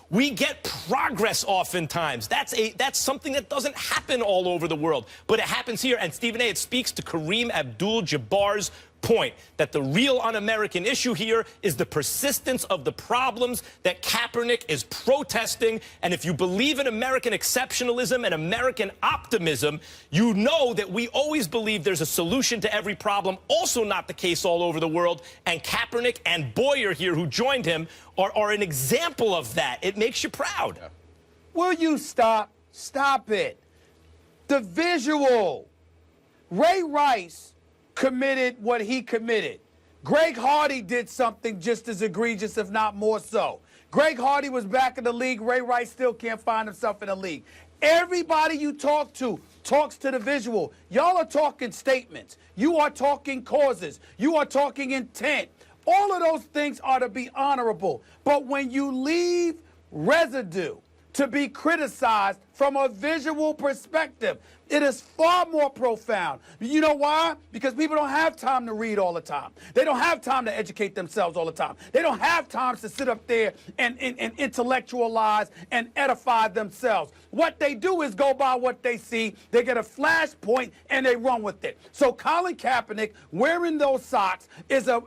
we get progress oftentimes. That's something that doesn't happen all over the world, but it happens here. And Stephen A., it speaks to Kareem Abdul-Jabbar's point that the real un-American issue here is the persistence of the problems that Kaepernick is protesting. And if you believe in American exceptionalism and American optimism, you know that we always believe there's a solution to every problem. Also not the case all over the world. And Kaepernick and Boyer here, who joined him, are an example of that. It makes you proud. Yeah. Will you stop? Stop it. The visual. Ray Rice committed what he committed. Greg Hardy did something just as egregious, if not more so. Greg Hardy was back in the league. Ray Rice still can't find himself in the league. Everybody you talk to talks to the visual. Y'all are talking statements. You are talking causes. You are talking intent. All of those things are to be honorable. But when you leave residue to be criticized from a visual perspective, it is far more profound. You know why? Because people don't have time to read all the time. They don't have time to educate themselves all the time. They don't have time to sit up there and intellectualize and edify themselves. What they do is go by what they see. They get a flashpoint and they run with it. So Colin Kaepernick wearing those socks is an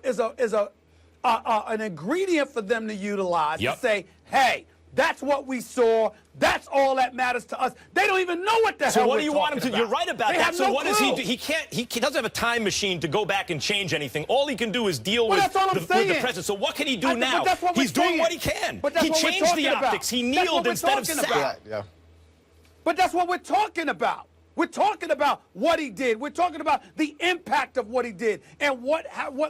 ingredient for them to utilize to say, hey, that's what we saw. That's all that matters to us. They don't even know what the hell So what we're do you want him to do? You're right about that. So what does he do? He doesn't have a time machine to go back and change anything. All he can do is deal with the president. So what can he do now? He's doing what he can. He changed the optics. He kneeled instead of sat. Yeah. But that's what we're talking about. We're talking about what he did. We're talking about the impact of what he did and what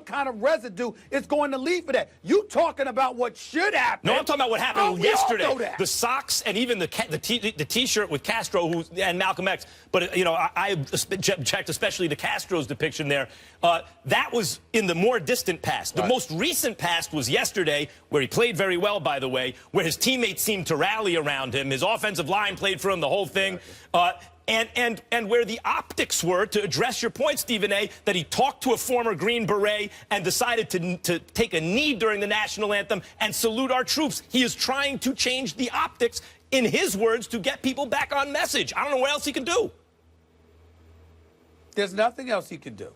kind of residue is going to leave for that. You talking about what should happen. No, I'm talking about what happened yesterday. All know that. The socks and even the T-shirt with Castro and Malcolm X. But, you know, I checked especially the Castro's depiction there. That was in the more distant past. The most recent past was yesterday, where he played very well, by the way, where his teammates seemed to rally around him. His offensive line played for him, the whole thing. And where the optics were, to address your point, Stephen A., that he talked to a former Green Beret and decided to take a knee during the national anthem and salute our troops. He is trying to change the optics, in his words, to get people back on message. I don't know what else he can do. There's nothing else he can do.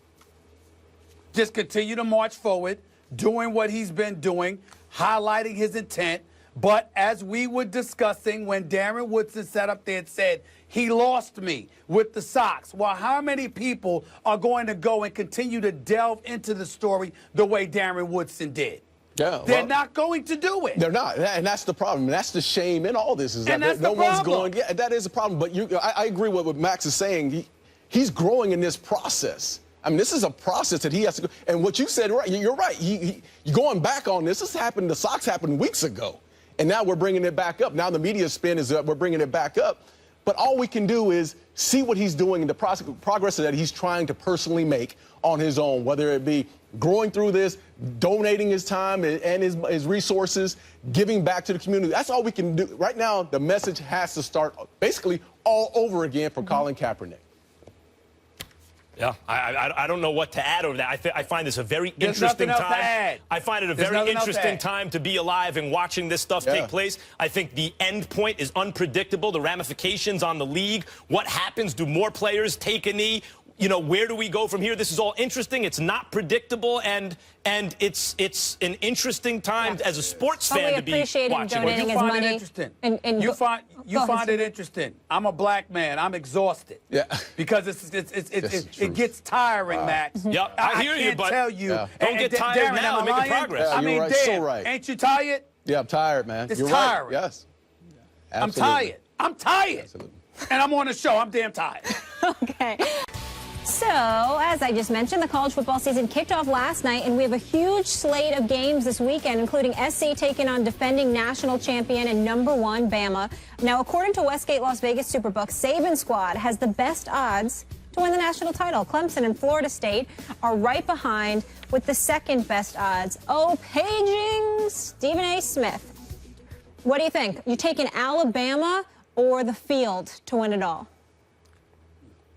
Just continue to march forward, doing what he's been doing, highlighting his intent. But as we were discussing when Darren Woodson sat up there and said, he lost me with the socks. Well, how many people are going to go and continue to delve into the story the way Darren Woodson did? Yeah, they're not going to do it. They're not, and that's the problem. That's the shame in all this. Is that no one's going. Yeah, that is a problem. But I agree with what Max is saying. He's growing in this process. I mean, this is a process that he has to go. And what you said, right? You're right. You're going back on this. This happened. The socks happened weeks ago, and now we're bringing it back up. Now the media spin is that we're bringing it back up. But all we can do is see what he's doing and the progress that he's trying to personally make on his own, whether it be growing through this, donating his time and his resources, giving back to the community. That's all we can do. Right now, the message has to start basically all over again for Colin Kaepernick. Yeah, I don't know what to add over that. I find this a very interesting time. I find it a very interesting time to be alive and watching this stuff take place. I think the end point is unpredictable. The ramifications on the league. What happens? Do more players take a knee? You know, where do we go from here? This is all interesting. It's not predictable, and it's an interesting time as a sports fan to be watching. Donating his money. You find it interesting. I'm a black man. I'm exhausted. Yeah. Because it gets tiring, Max. Yep, I hear you, but tell you. Don't get tired now. They're making progress. I mean, damn, ain't you tired? Yeah, I'm tired, man. It's tiring. Right. Yes. I'm tired. I'm tired. Absolutely. And I'm on the show. I'm damn tired. Okay. So, as I just mentioned, the college football season kicked off last night, and we have a huge slate of games this weekend, including SC taking on defending national champion and #1 Bama. Now, according to Westgate Las Vegas Superbook, Saban's squad has the best odds to win the national title. Clemson and Florida State are right behind with the second best odds. Oh, paging Stephen A. Smith. What do you think? You taking Alabama or the field to win it all?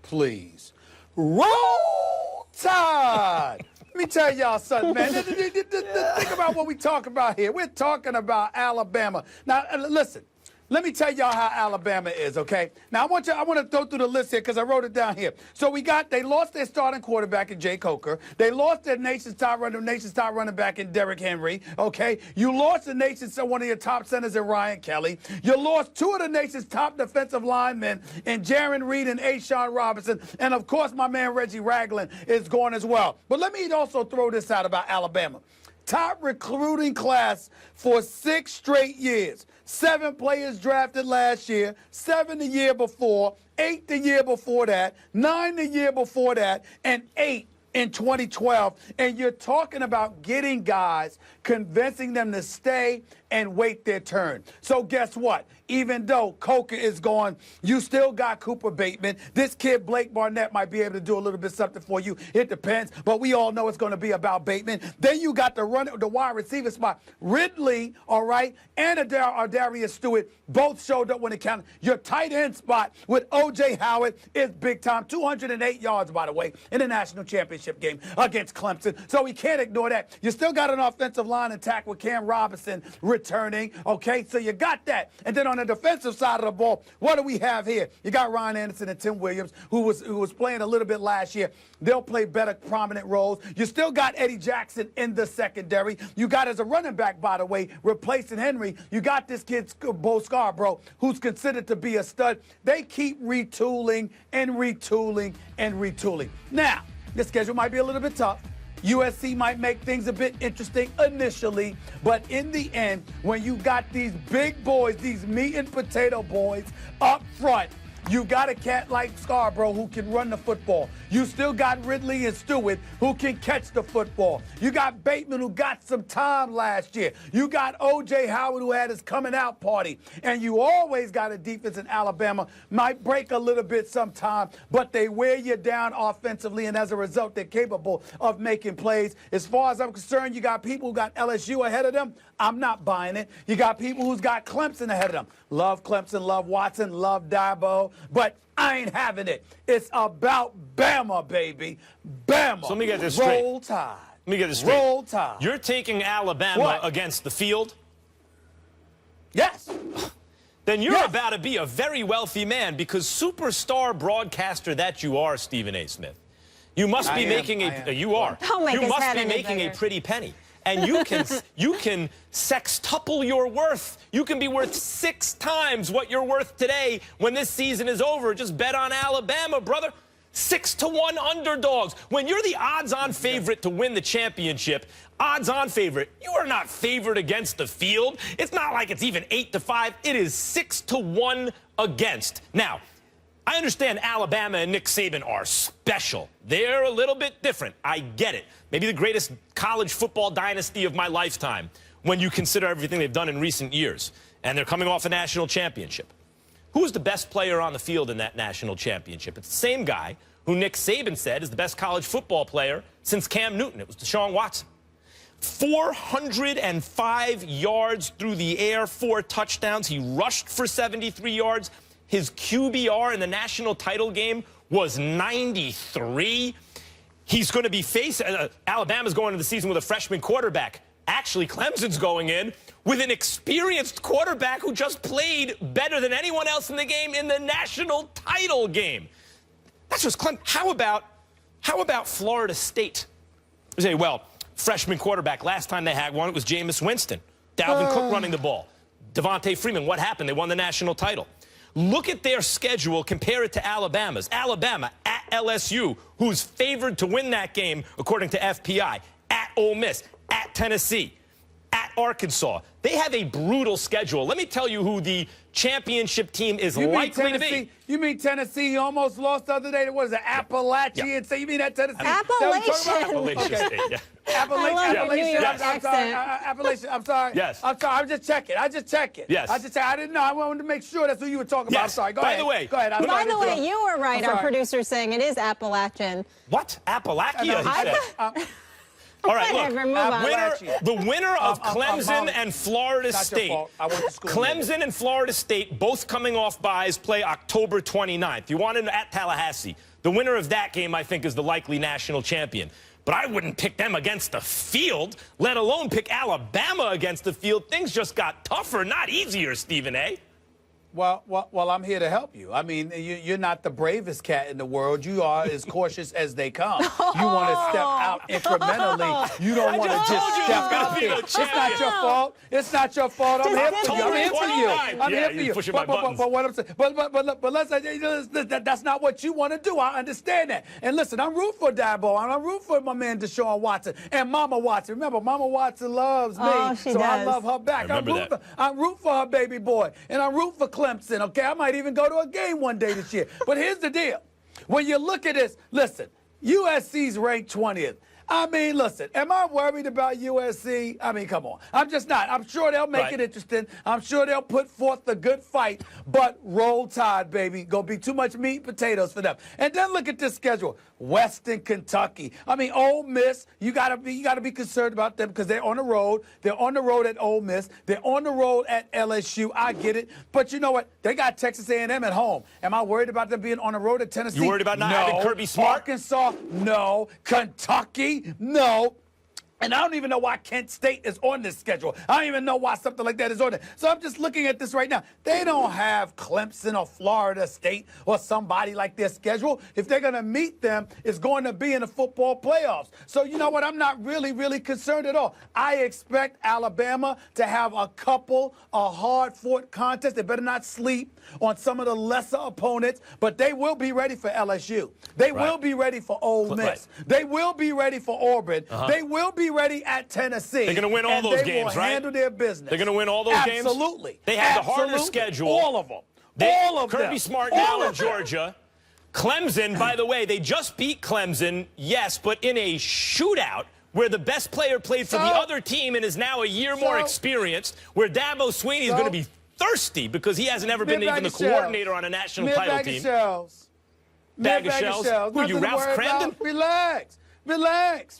Please. Roll Tide! Let me tell y'all something, man. Think about what we talk about here. We're talking about Alabama. Now, listen, let me tell y'all how Alabama is, okay? Now, I want to go through the list here because I wrote it down here. So they lost their starting quarterback in Jay Coker. They lost their nation's top running back in Derrick Henry, okay? You lost the nation's one of your top centers in Ryan Kelly. You lost two of the nation's top defensive linemen in Jaron Reed and Ashawn Robinson. And, of course, my man Reggie Ragland is gone as well. But let me also throw this out about Alabama. Top recruiting class for 6 straight years. 7 players drafted last year, 7 the year before, 8 the year before that, 9 the year before that, and 8 in 2012. And you're talking about getting guys, convincing them to stay and wait their turn. So guess what? Even though Coker is gone, you still got Cooper Bateman. This kid, Blake Barnett, might be able to do a little bit something for you. It depends, but we all know it's going to be about Bateman. Then you got the wide receiver spot. Ridley, all right, and Darius Stewart both showed up when it counted. Your tight end spot with O.J. Howard is big time. 208 yards, by the way, in the national championship game against Clemson. So we can't ignore that. You still got an offensive line attack with Cam Robinson returning, okay? So you got that. And then on the defensive side of the ball, what do we have here? You got Ryan Anderson and Tim Williams, who was playing a little bit last year. They'll play better prominent roles. You still got Eddie Jackson in the secondary. You got, as a running back, by the way, replacing Henry, you got this kid, Bo Scarborough, who's considered to be a stud. They keep retooling and retooling and retooling. Now, the schedule might be a little bit tough. USC might make things a bit interesting initially, but in the end, when you got these big boys, these meat and potato boys up front, you got a cat like Scarborough who can run the football. You still got Ridley and Stewart who can catch the football. You got Bateman who got some time last year. You got O.J. Howard who had his coming out party. And you always got a defense in Alabama. Might break a little bit sometime, but they wear you down offensively, and as a result, they're capable of making plays. As far as I'm concerned, you got people who got LSU ahead of them. I'm not buying it. You got people who's got Clemson ahead of them. Love Clemson, love Watson, love Dabo, but I ain't having it. It's about Bama, baby. Bama. So let me get this straight. Roll Tide. Let me get this straight. Roll Tide. You're taking Alabama against the field? Yes. Then you're about to be a very wealthy man, because superstar broadcaster that you are, Stephen A. Smith. You must be making a you are. You must be making a pretty penny. And you can sextuple your worth. You can be worth 6 times what you're worth today when this season is over. Just bet on Alabama, brother. 6-to-1 underdogs. When you're the odds-on favorite to win the championship, odds-on favorite, you are not favored against the field. It's not like it's even 8-5. It is 6-to-1 against. Now, I understand Alabama and Nick Saban are special. They're a little bit different. I get it. Maybe the greatest college football dynasty of my lifetime when you consider everything they've done in recent years. And they're coming off a national championship. Who's the best player on the field in that national championship? It's the same guy who Nick Saban said is the best college football player since Cam Newton. It was Deshaun Watson. 405 yards through the air, 4 touchdowns. He rushed for 73 yards. His QBR in the national title game was 93. He's going to be facing Alabama's going into the season with a freshman quarterback. Actually, Clemson's going in with an experienced quarterback who just played better than anyone else in the game in the national title game. That's just Clemson. How about Florida State? You say, well, freshman quarterback. Last time they had one, it was Jameis Winston. Dalvin Cook running the ball. Devontae Freeman. What happened? They won the national title. Look at their schedule, compare it to Alabama's. Alabama at LSU, who's favored to win that game, according to FPI, at Ole Miss, at Tennessee, at Arkansas. They have a brutal schedule. Let me tell you who the championship team is likely to be. You mean Tennessee almost lost the other day? What is it, Appalachian? Yeah. So you mean that Tennessee? Appalachian. State, yeah. Appalachian. I'm sorry. Yes. I'm sorry. I'm just checking. I just checking. Yes. I didn't know. I wanted to make sure that's who you were talking about. I'm sorry. Go ahead. By the way. Go ahead. By the way, you were right. Our producer's saying it is Appalachian. What? Appalachia, he said. All right, look, the winner of Clemson and Florida State. Clemson and Florida State, both coming off byes, play October 29th. You want to at Tallahassee. The winner of that game, I think, is the likely national champion. But I wouldn't pick them against the field, let alone pick Alabama against the field. Things just got tougher, not easier, Stephen A. Well, I'm here to help you. I mean, you're not the bravest cat in the world. You are as cautious as they come. You want to step out incrementally. You don't want to just step out there. It's not your fault. It's not your fault. I'm here for you. I'm here for you. I'm here for you. Pushing my buttons. But what I'm saying, but let's say that's not what you want to do. I understand that. And listen, I'm rooting for Dabo. I'm rooting for my man Deshaun Watson and Mama Watson. Remember, Mama Watson loves me, she so does. I love her back. I'm rooting for her baby boy, and I'm rooting for Clemson, okay? I might even go to a game one day this year. But here's the deal. When you look at this, listen, USC's ranked 20th. I mean, listen, am I worried about USC? I mean, come on. I'm just not. I'm sure they'll make it interesting. I'm sure they'll put forth a good fight. But roll tide, baby. Gonna be too much meat and potatoes for them. And then look at this schedule. Western Kentucky. I mean, Ole Miss, you gotta be concerned about them because they're on the road. They're on the road at Ole Miss. They're on the road at LSU. I get it. But you know what? They got Texas A&M at home. Am I worried about them being on the road at Tennessee? You worried about not having Kirby Smart? Arkansas? No. Kentucky? No. And I don't even know why Kent State is on this schedule. I don't even know why something like that is on there. So I'm just looking at this right now. They don't have Clemson or Florida State or somebody like their schedule. If they're going to meet them, it's going to be in the football playoffs. So you know what? I'm not really concerned at all. I expect Alabama to have a couple of hard-fought contests. They better not sleep on some of the lesser opponents, but they will be ready for LSU. They will be ready for Ole Miss. They will be ready for Auburn. They will be ready at Tennessee. They're going to win all those games, right? They will handle their business. They're going to win all those games? Absolutely. They have the harder schedule. All of them. All of them. Kirby Smart now in Georgia. Clemson, by the way, they just beat Clemson, yes, but in a shootout where the best player played for the other team and is now a year more experienced, where Dabo Swinney is going to be thirsty because he hasn't ever been even the coordinator on a national title team. Bag of shells. Who are you, Ralph Cramden? Relax.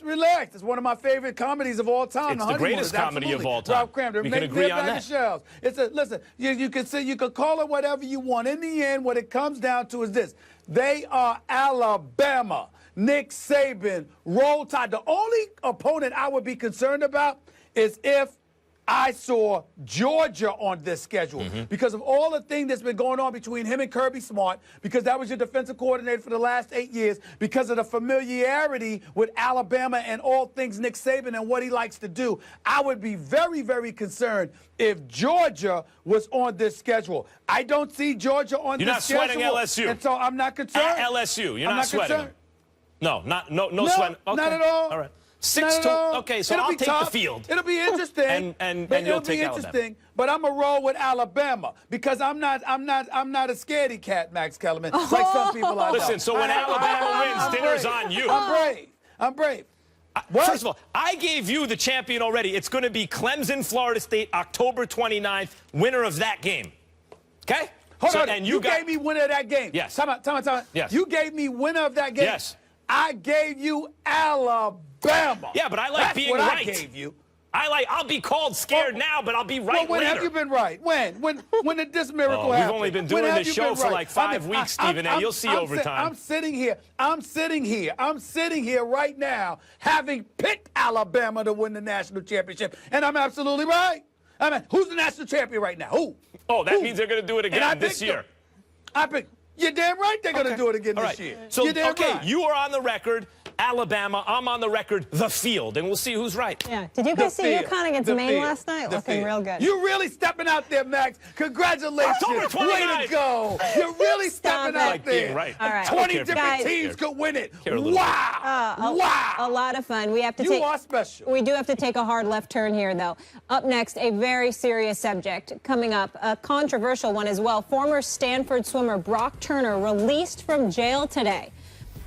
It's one of my favorite comedies of all time. It's the greatest comedy of all time. Ralph Cramden. We can agree on that. Shells. Listen, you can say, you can call it whatever you want. In the end, what it comes down to is this. They are Alabama. Nick Saban, Roll Tide. The only opponent I would be concerned about is if I saw Georgia on this schedule because of all the things that's been going on between him and Kirby Smart, because that was your defensive coordinator for the last 8 years, because of the familiarity with Alabama and all things Nick Saban and what he likes to do. I would be very concerned if Georgia was on this schedule. I don't see Georgia on this schedule. You're not sweating LSU. And so I'm not concerned. At LSU, you're not sweating them. No sweating. Okay. Not at all. All right. 6-2. Okay, so I'll take the field. It'll be interesting. and you'll take Alabama. But I'm a roll with Alabama because I'm not a scaredy cat, Max Kellerman, like some people I know. Listen, so when Alabama wins, dinner's on you. I'm brave. First of all, I gave you the champion already. It's going to be Clemson, Florida State, October 29th, winner of that game. Okay? Hold on. And you gave me winner of that game. Yes. Time out. Yes. You gave me winner of that game. Yes. I gave you Alabama. Yeah, but I like That's being what right. I gave you. I'll be called scared now, but I'll be right when later. Have you been right? When did this miracle happen? We've only been doing this show for like 5 weeks, Stephen A. You'll see over time. I'm sitting here right now having picked Alabama to win the national championship, and I'm absolutely right. I mean, who's the national champion right now? Who? Oh, that means they're going to do it again this year. You're damn right they're going to do it again this year. So, right. You are on the record, Alabama. I'm on the record, the field, and we'll see who's right. Yeah. Did you guys see UConn against Maine last night? Looking real good. You're really stepping out there, Max. Congratulations. Way to go. You're really stepping out there. Right. All right. 20 different teams could win it. Wow. A lot of fun. We have to You are special. We do have to take a hard left turn here, though. Up next, a very serious subject coming up, a controversial one as well. Former Stanford swimmer Brock Turner released from jail today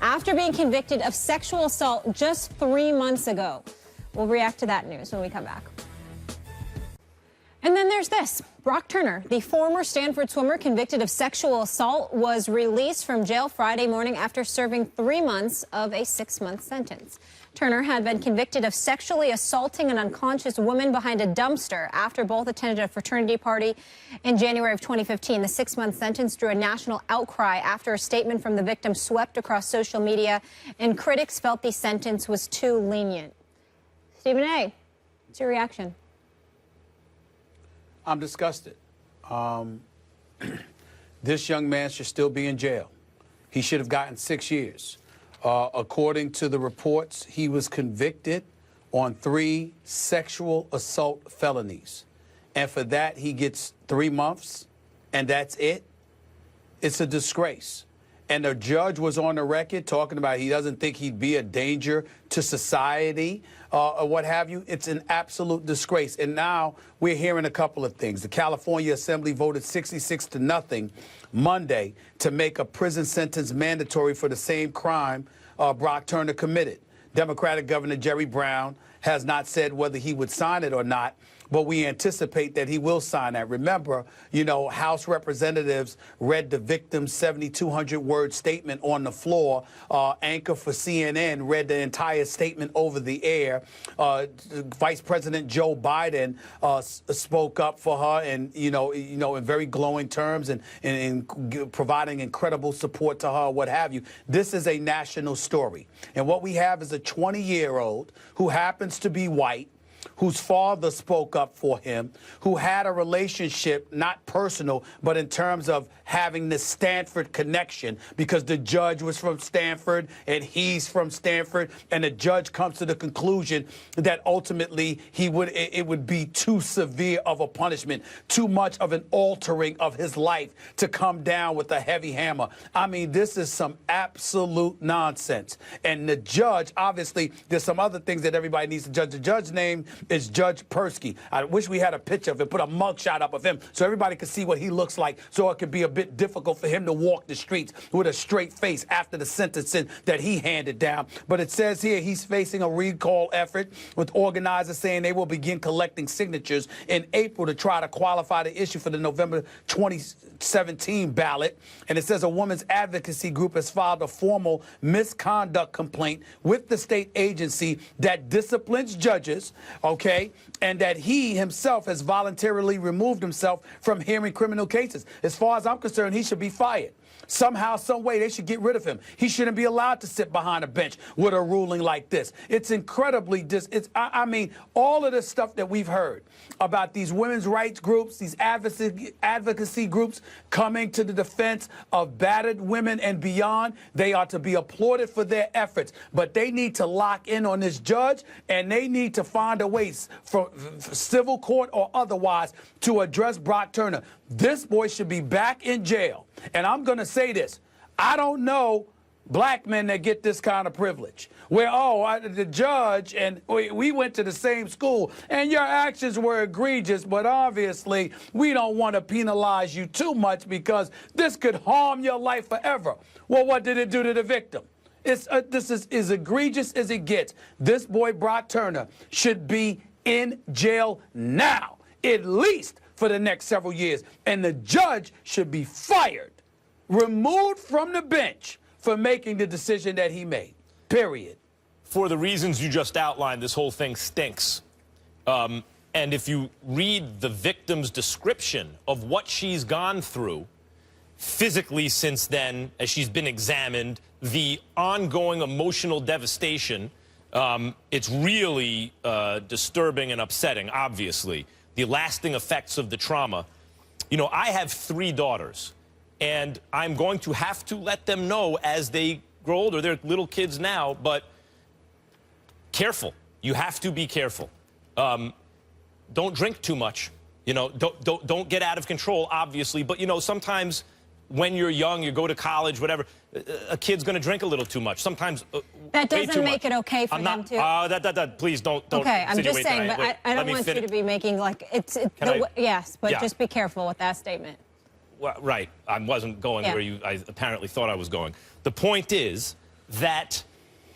after being convicted of sexual assault just 3 months ago. We'll react to that news when we come back. And then there's this. Brock Turner, the former Stanford swimmer convicted of sexual assault, was released from jail Friday morning after serving 3 months of a 6-month sentence. Turner had been convicted of sexually assaulting an unconscious woman behind a dumpster after both attended a fraternity party in January of 2015. The 6-month sentence drew a national outcry after a statement from the victim swept across social media, and critics felt the sentence was too lenient. Stephen A., what's your reaction? I'm disgusted. This young man should still be in jail. He should have gotten 6 years. According to the reports, he was convicted on 3 sexual assault felonies. And for that, he gets 3 months, and that's it. It's a disgrace. And the judge was on the record talking about he doesn't think he'd be a danger to society or what have you. It's an absolute disgrace. And now we're hearing a couple of things. The California Assembly voted 66-0 Monday to make a prison sentence mandatory for the same crime Brock Turner committed. Democratic Governor Jerry Brown has not said whether he would sign it or not, but we anticipate that he will sign that. Remember, you know, House representatives read the victim's 7,200-word statement on the floor. Anchor for CNN read the entire statement over the air. Vice President Joe Biden spoke up for her, and in very glowing terms, and providing incredible support to her, what have you. This is a national story, and what we have is a 20-year-old who happens to be white, whose father spoke up for him, who had a relationship, not personal, but in terms of having this Stanford connection, because the judge was from Stanford and he's from Stanford, and the judge comes to the conclusion that ultimately it would be too severe of a punishment, too much of an altering of his life to come down with a heavy hammer. I mean, this is some absolute nonsense. And the judge, obviously, there's some other things that everybody needs to judge. The judge's name is Judge Persky. I wish we had a picture of it, put a mugshot up of him so everybody could see what he looks like, so it could be a bit difficult for him to walk the streets with a straight face after the sentencing that he handed down. But it says here he's facing a recall effort, with organizers saying they will begin collecting signatures in April to try to qualify the issue for the November 2017 ballot. And it says a women's advocacy group has filed a formal misconduct complaint with the state agency that disciplines judges, okay, and that he himself has voluntarily removed himself from hearing criminal cases. As far as I'm concerned, he should be fired. Somehow, some way, they should get rid of him. He shouldn't be allowed to sit behind a bench with a ruling like this. It's incredibly, I mean, all of the stuff that we've heard about these women's rights groups, these advocacy groups coming to the defense of battered women and beyond, they are to be applauded for their efforts. But they need to lock in on this judge, and they need to find a way, for civil court or otherwise, to address Brock Turner. This boy should be back in jail. And I'm going to say this. I don't know black men that get this kind of privilege, where, the judge and we went to the same school and your actions were egregious, but obviously we don't want to penalize you too much because this could harm your life forever. Well, what did it do to the victim? This is as egregious as it gets. This boy, Brock Turner, should be in jail now, at least for the next several years. And the judge should be fired, removed from the bench for making the decision that he made, period. For the reasons you just outlined, this whole thing stinks. And if you read the victim's description of what she's gone through physically since then, as she's been examined, the ongoing emotional devastation, it's really disturbing and upsetting, obviously. The lasting effects of the trauma. You know, I have 3 daughters, and I'm going to have to let them know as they grow older. They're little kids now, but careful. You have to be careful. Don't drink too much. You know, don't get out of control, obviously. But, you know, sometimes when you're young, you go to college, whatever, a kid's going to drink a little too much. Sometimes that doesn't make it okay for them to. Please don't. Okay, I'm just saying, but I don't want you to be making like yes, but just be careful with that statement. Well, right, I wasn't going where I apparently thought I was going. The point is that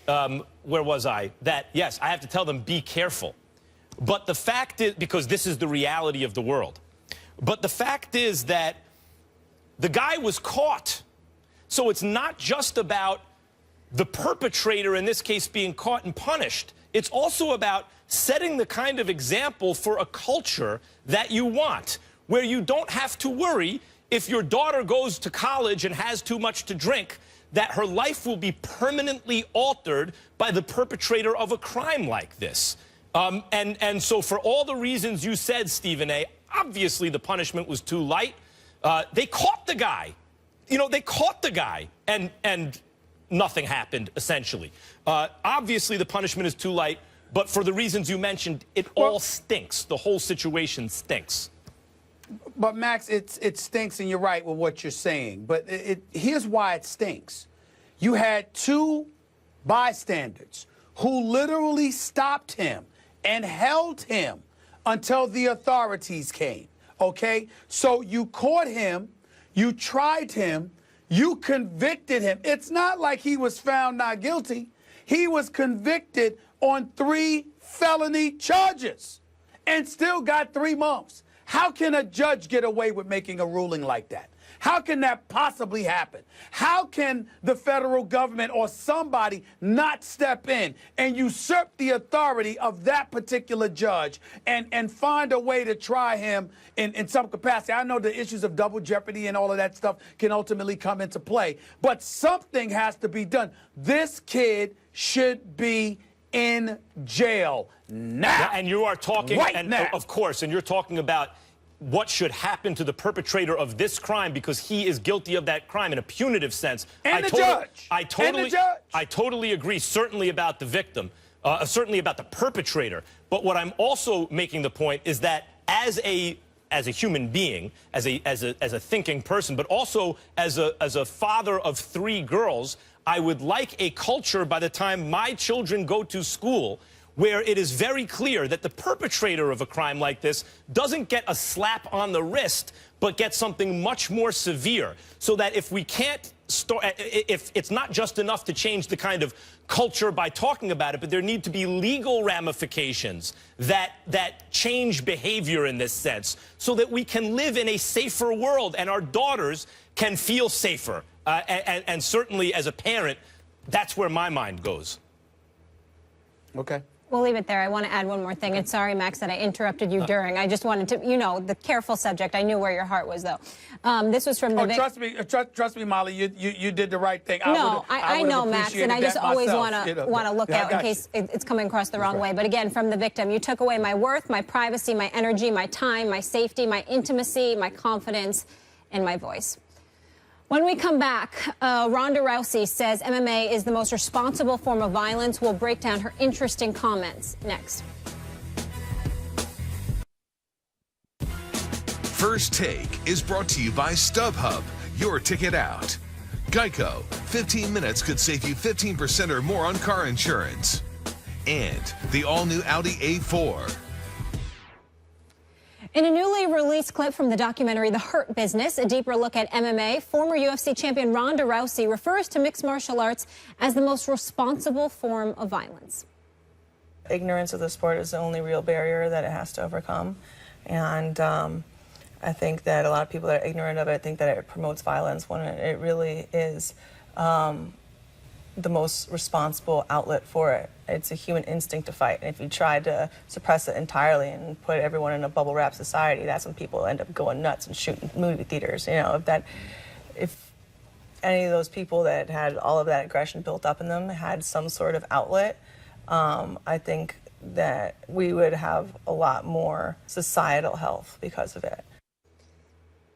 where was I? That yes, I have to tell them be careful. But the fact is, because this is the reality of the world. But the fact is that the guy was caught. So it's not just about the perpetrator, in this case, being caught and punished. It's also about setting the kind of example for a culture that you want, where you don't have to worry if your daughter goes to college and has too much to drink, that her life will be permanently altered by the perpetrator of a crime like this. And so for all the reasons you said, Stephen A., obviously the punishment was too light. They caught the guy. You know, they caught the guy, and nothing happened, essentially. Obviously, the punishment is too light, but for the reasons you mentioned, it all stinks. The whole situation stinks. But, Max, it stinks, and you're right with what you're saying. But here's why it stinks. You had two bystanders who literally stopped him and held him until the authorities came, okay? So you caught him, you tried him, you convicted him. It's not like he was found not guilty. He was convicted on 3 felony charges and still got 3 months. How can a judge get away with making a ruling like that? How can that possibly happen? How can the federal government or somebody not step in and usurp the authority of that particular judge and find a way to try him in some capacity? I know the issues of double jeopardy and all of that stuff can ultimately come into play, but something has to be done. This kid should be in jail now. Yeah, and you are talking, right now. Of course, and you're talking about what should happen to the perpetrator of this crime because he is guilty of that crime in a punitive sense. And the judge. I totally agree, certainly about the victim, certainly about the perpetrator. But what I'm also making the point is that as a human being, as a thinking person, but also as a father of 3 girls, I would like a culture by the time my children go to school where it is very clear that the perpetrator of a crime like this doesn't get a slap on the wrist, but gets something much more severe. So that if we can't if it's not just enough to change the kind of culture by talking about it, but there need to be legal ramifications that change behavior in this sense so that we can live in a safer world and our daughters can feel safer. And certainly as a parent, that's where my mind goes. Okay. We'll leave it there. I want to add one more thing. And sorry, Max, that I interrupted you during. I just wanted to, you know, the careful subject. I knew where your heart was, though. This was from the trust me, Molly. You did the right thing. I know, Max, and I just always want to look out in case it's coming across the wrong way. But again, from the victim, you took away my worth, my privacy, my energy, my time, my safety, my intimacy, my confidence, and my voice. When we come back, Ronda Rousey says MMA is the most responsible form of violence. We'll break down her interesting comments next. First Take is brought to you by StubHub, your ticket out. Geico, 15 minutes could save you 15% or more on car insurance. And the all-new Audi A4. In a newly released clip from the documentary The Hurt Business, a deeper look at MMA, former UFC champion Ronda Rousey refers to mixed martial arts as the most responsible form of violence. Ignorance of the sport is the only real barrier that it has to overcome. And I think that a lot of people that are ignorant of it think that it promotes violence when it really is the most responsible outlet for it. It's a human instinct to fight. And if you try to suppress it entirely and put everyone in a bubble wrap society, that's when people end up going nuts and shooting movie theaters. You know, if any of those people that had all of that aggression built up in them had some sort of outlet, I think that we would have a lot more societal health because of it.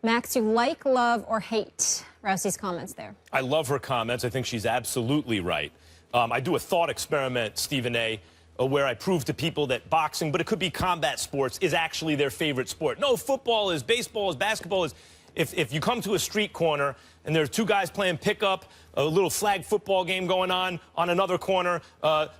Max, you like, love, or hate Rousey's comments there? I love her comments. I think she's absolutely right. I do a thought experiment, Stephen A., where I prove to people that boxing, but it could be combat sports, is actually their favorite sport. No, football is, baseball is, basketball is. If you come to a street corner and there are 2 guys playing pickup, a little flag football game going on another corner,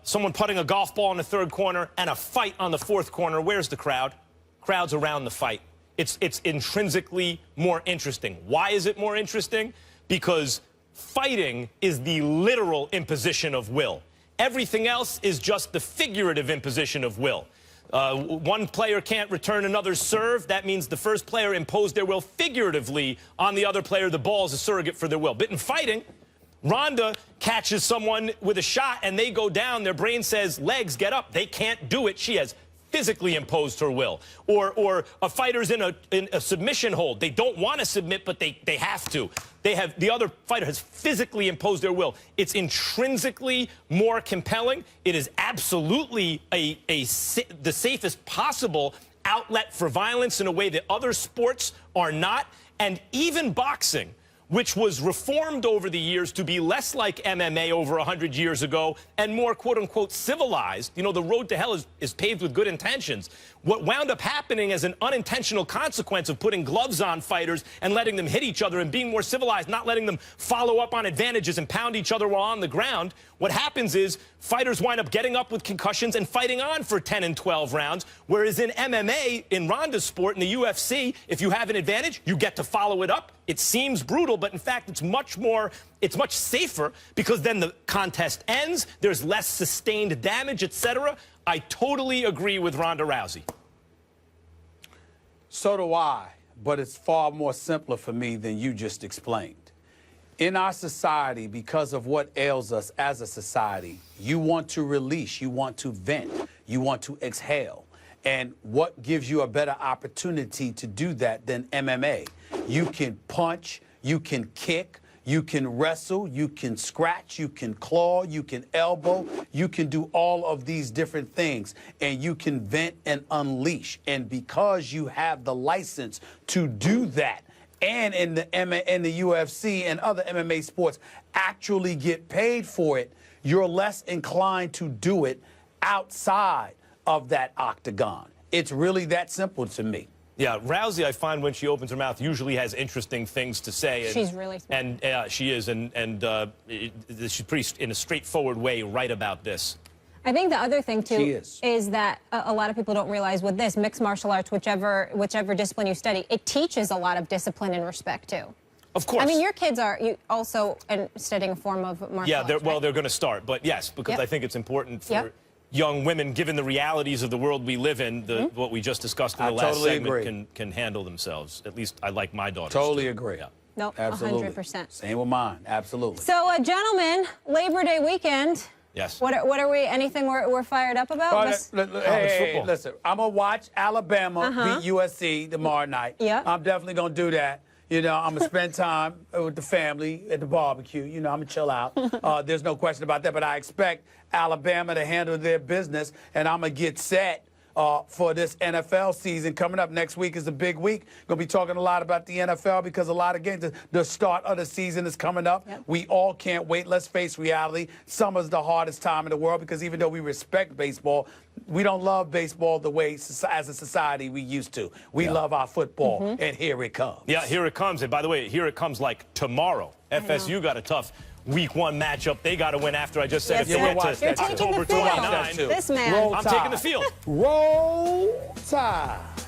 someone putting a golf ball in the 3rd corner, and a fight on the 4th corner, where's the crowd? Crowd's around the fight. It's intrinsically more interesting. Why is it more interesting? Because fighting is the literal imposition of will. Everything else is just the figurative imposition of will. One player can't return another's serve. That means the first player imposed their will figuratively on the other player. The ball is a surrogate for their will. But in fighting, Ronda catches someone with a shot and they go down. Their brain says, legs, get up. They can't do it. She has physically imposed her will. Or a fighter's in a submission hold. They don't want to submit, but they have to. The other fighter has physically imposed their will. It's intrinsically more compelling. It is absolutely the safest possible outlet for violence in a way that other sports are not. And even boxing, which was reformed over the years to be less like MMA over 100 years ago and more, quote-unquote, civilized. You know, the road to hell is paved with good intentions. What wound up happening as an unintentional consequence of putting gloves on fighters and letting them hit each other and being more civilized, not letting them follow up on advantages and pound each other while on the ground, what happens is fighters wind up getting up with concussions and fighting on for 10 and 12 rounds, whereas in MMA, in Ronda's sport, in the UFC, if you have an advantage, you get to follow it up. It seems brutal, but in fact, it's much safer because then the contest ends, there's less sustained damage, etc. I totally agree with Ronda Rousey. So do I, but it's far more simpler for me than you just explained. In our society, because of what ails us as a society, you want to release, you want to vent, you want to exhale. And what gives you a better opportunity to do that than MMA? You can punch, you can kick, you can wrestle, you can scratch, you can claw, you can elbow, you can do all of these different things, and you can vent and unleash. And because you have the license to do that, and in the UFC and other MMA sports actually get paid for it, you're less inclined to do it outside of that octagon. It's really that simple to me. Yeah, Rousey, I find when she opens her mouth, usually has interesting things to say. And, she's really smart. And she is, and she's pretty, in a straightforward way, right about this. I think the other thing, too, is that a lot of people don't realize with this, mixed martial arts, whichever discipline you study, it teaches a lot of discipline and respect, too. Of course. I mean, your kids are also studying a form of martial arts, well, right? they're going to start, but yes, because I think it's important for young women, given the realities of the world we live in, what we just discussed in the last segment, can handle themselves. At least I like my daughters. Totally agree. Yeah. No, absolutely. 100%. Same with mine. Absolutely. So, gentlemen, Labor Day weekend. Yes. What are we? Anything we're fired up about? Hey, listen, I'm gonna watch Alabama beat USC tomorrow night. Yeah. I'm definitely gonna do that. You know, I'm gonna spend time with the family at the barbecue. You know, I'm gonna chill out. There's no question about that. But I expect Alabama to handle their business, and I'm gonna get set for this NFL season. Coming up next week is a big week. Gonna be talking a lot about the NFL because a lot of games, the start of the season is coming up. Yep. We all can't wait. Let's face reality. Summer's the hardest time in the world because even though we respect baseball, we don't love baseball the way as a society we used to. We love our football, and here it comes. Yeah, here it comes. And by the way, here it comes like tomorrow. FSU got a tough Week 1 matchup. They got to win after I just said Yes, if they get to you're taking October the field. 29. This man. I'm taking the field. Roll Tide.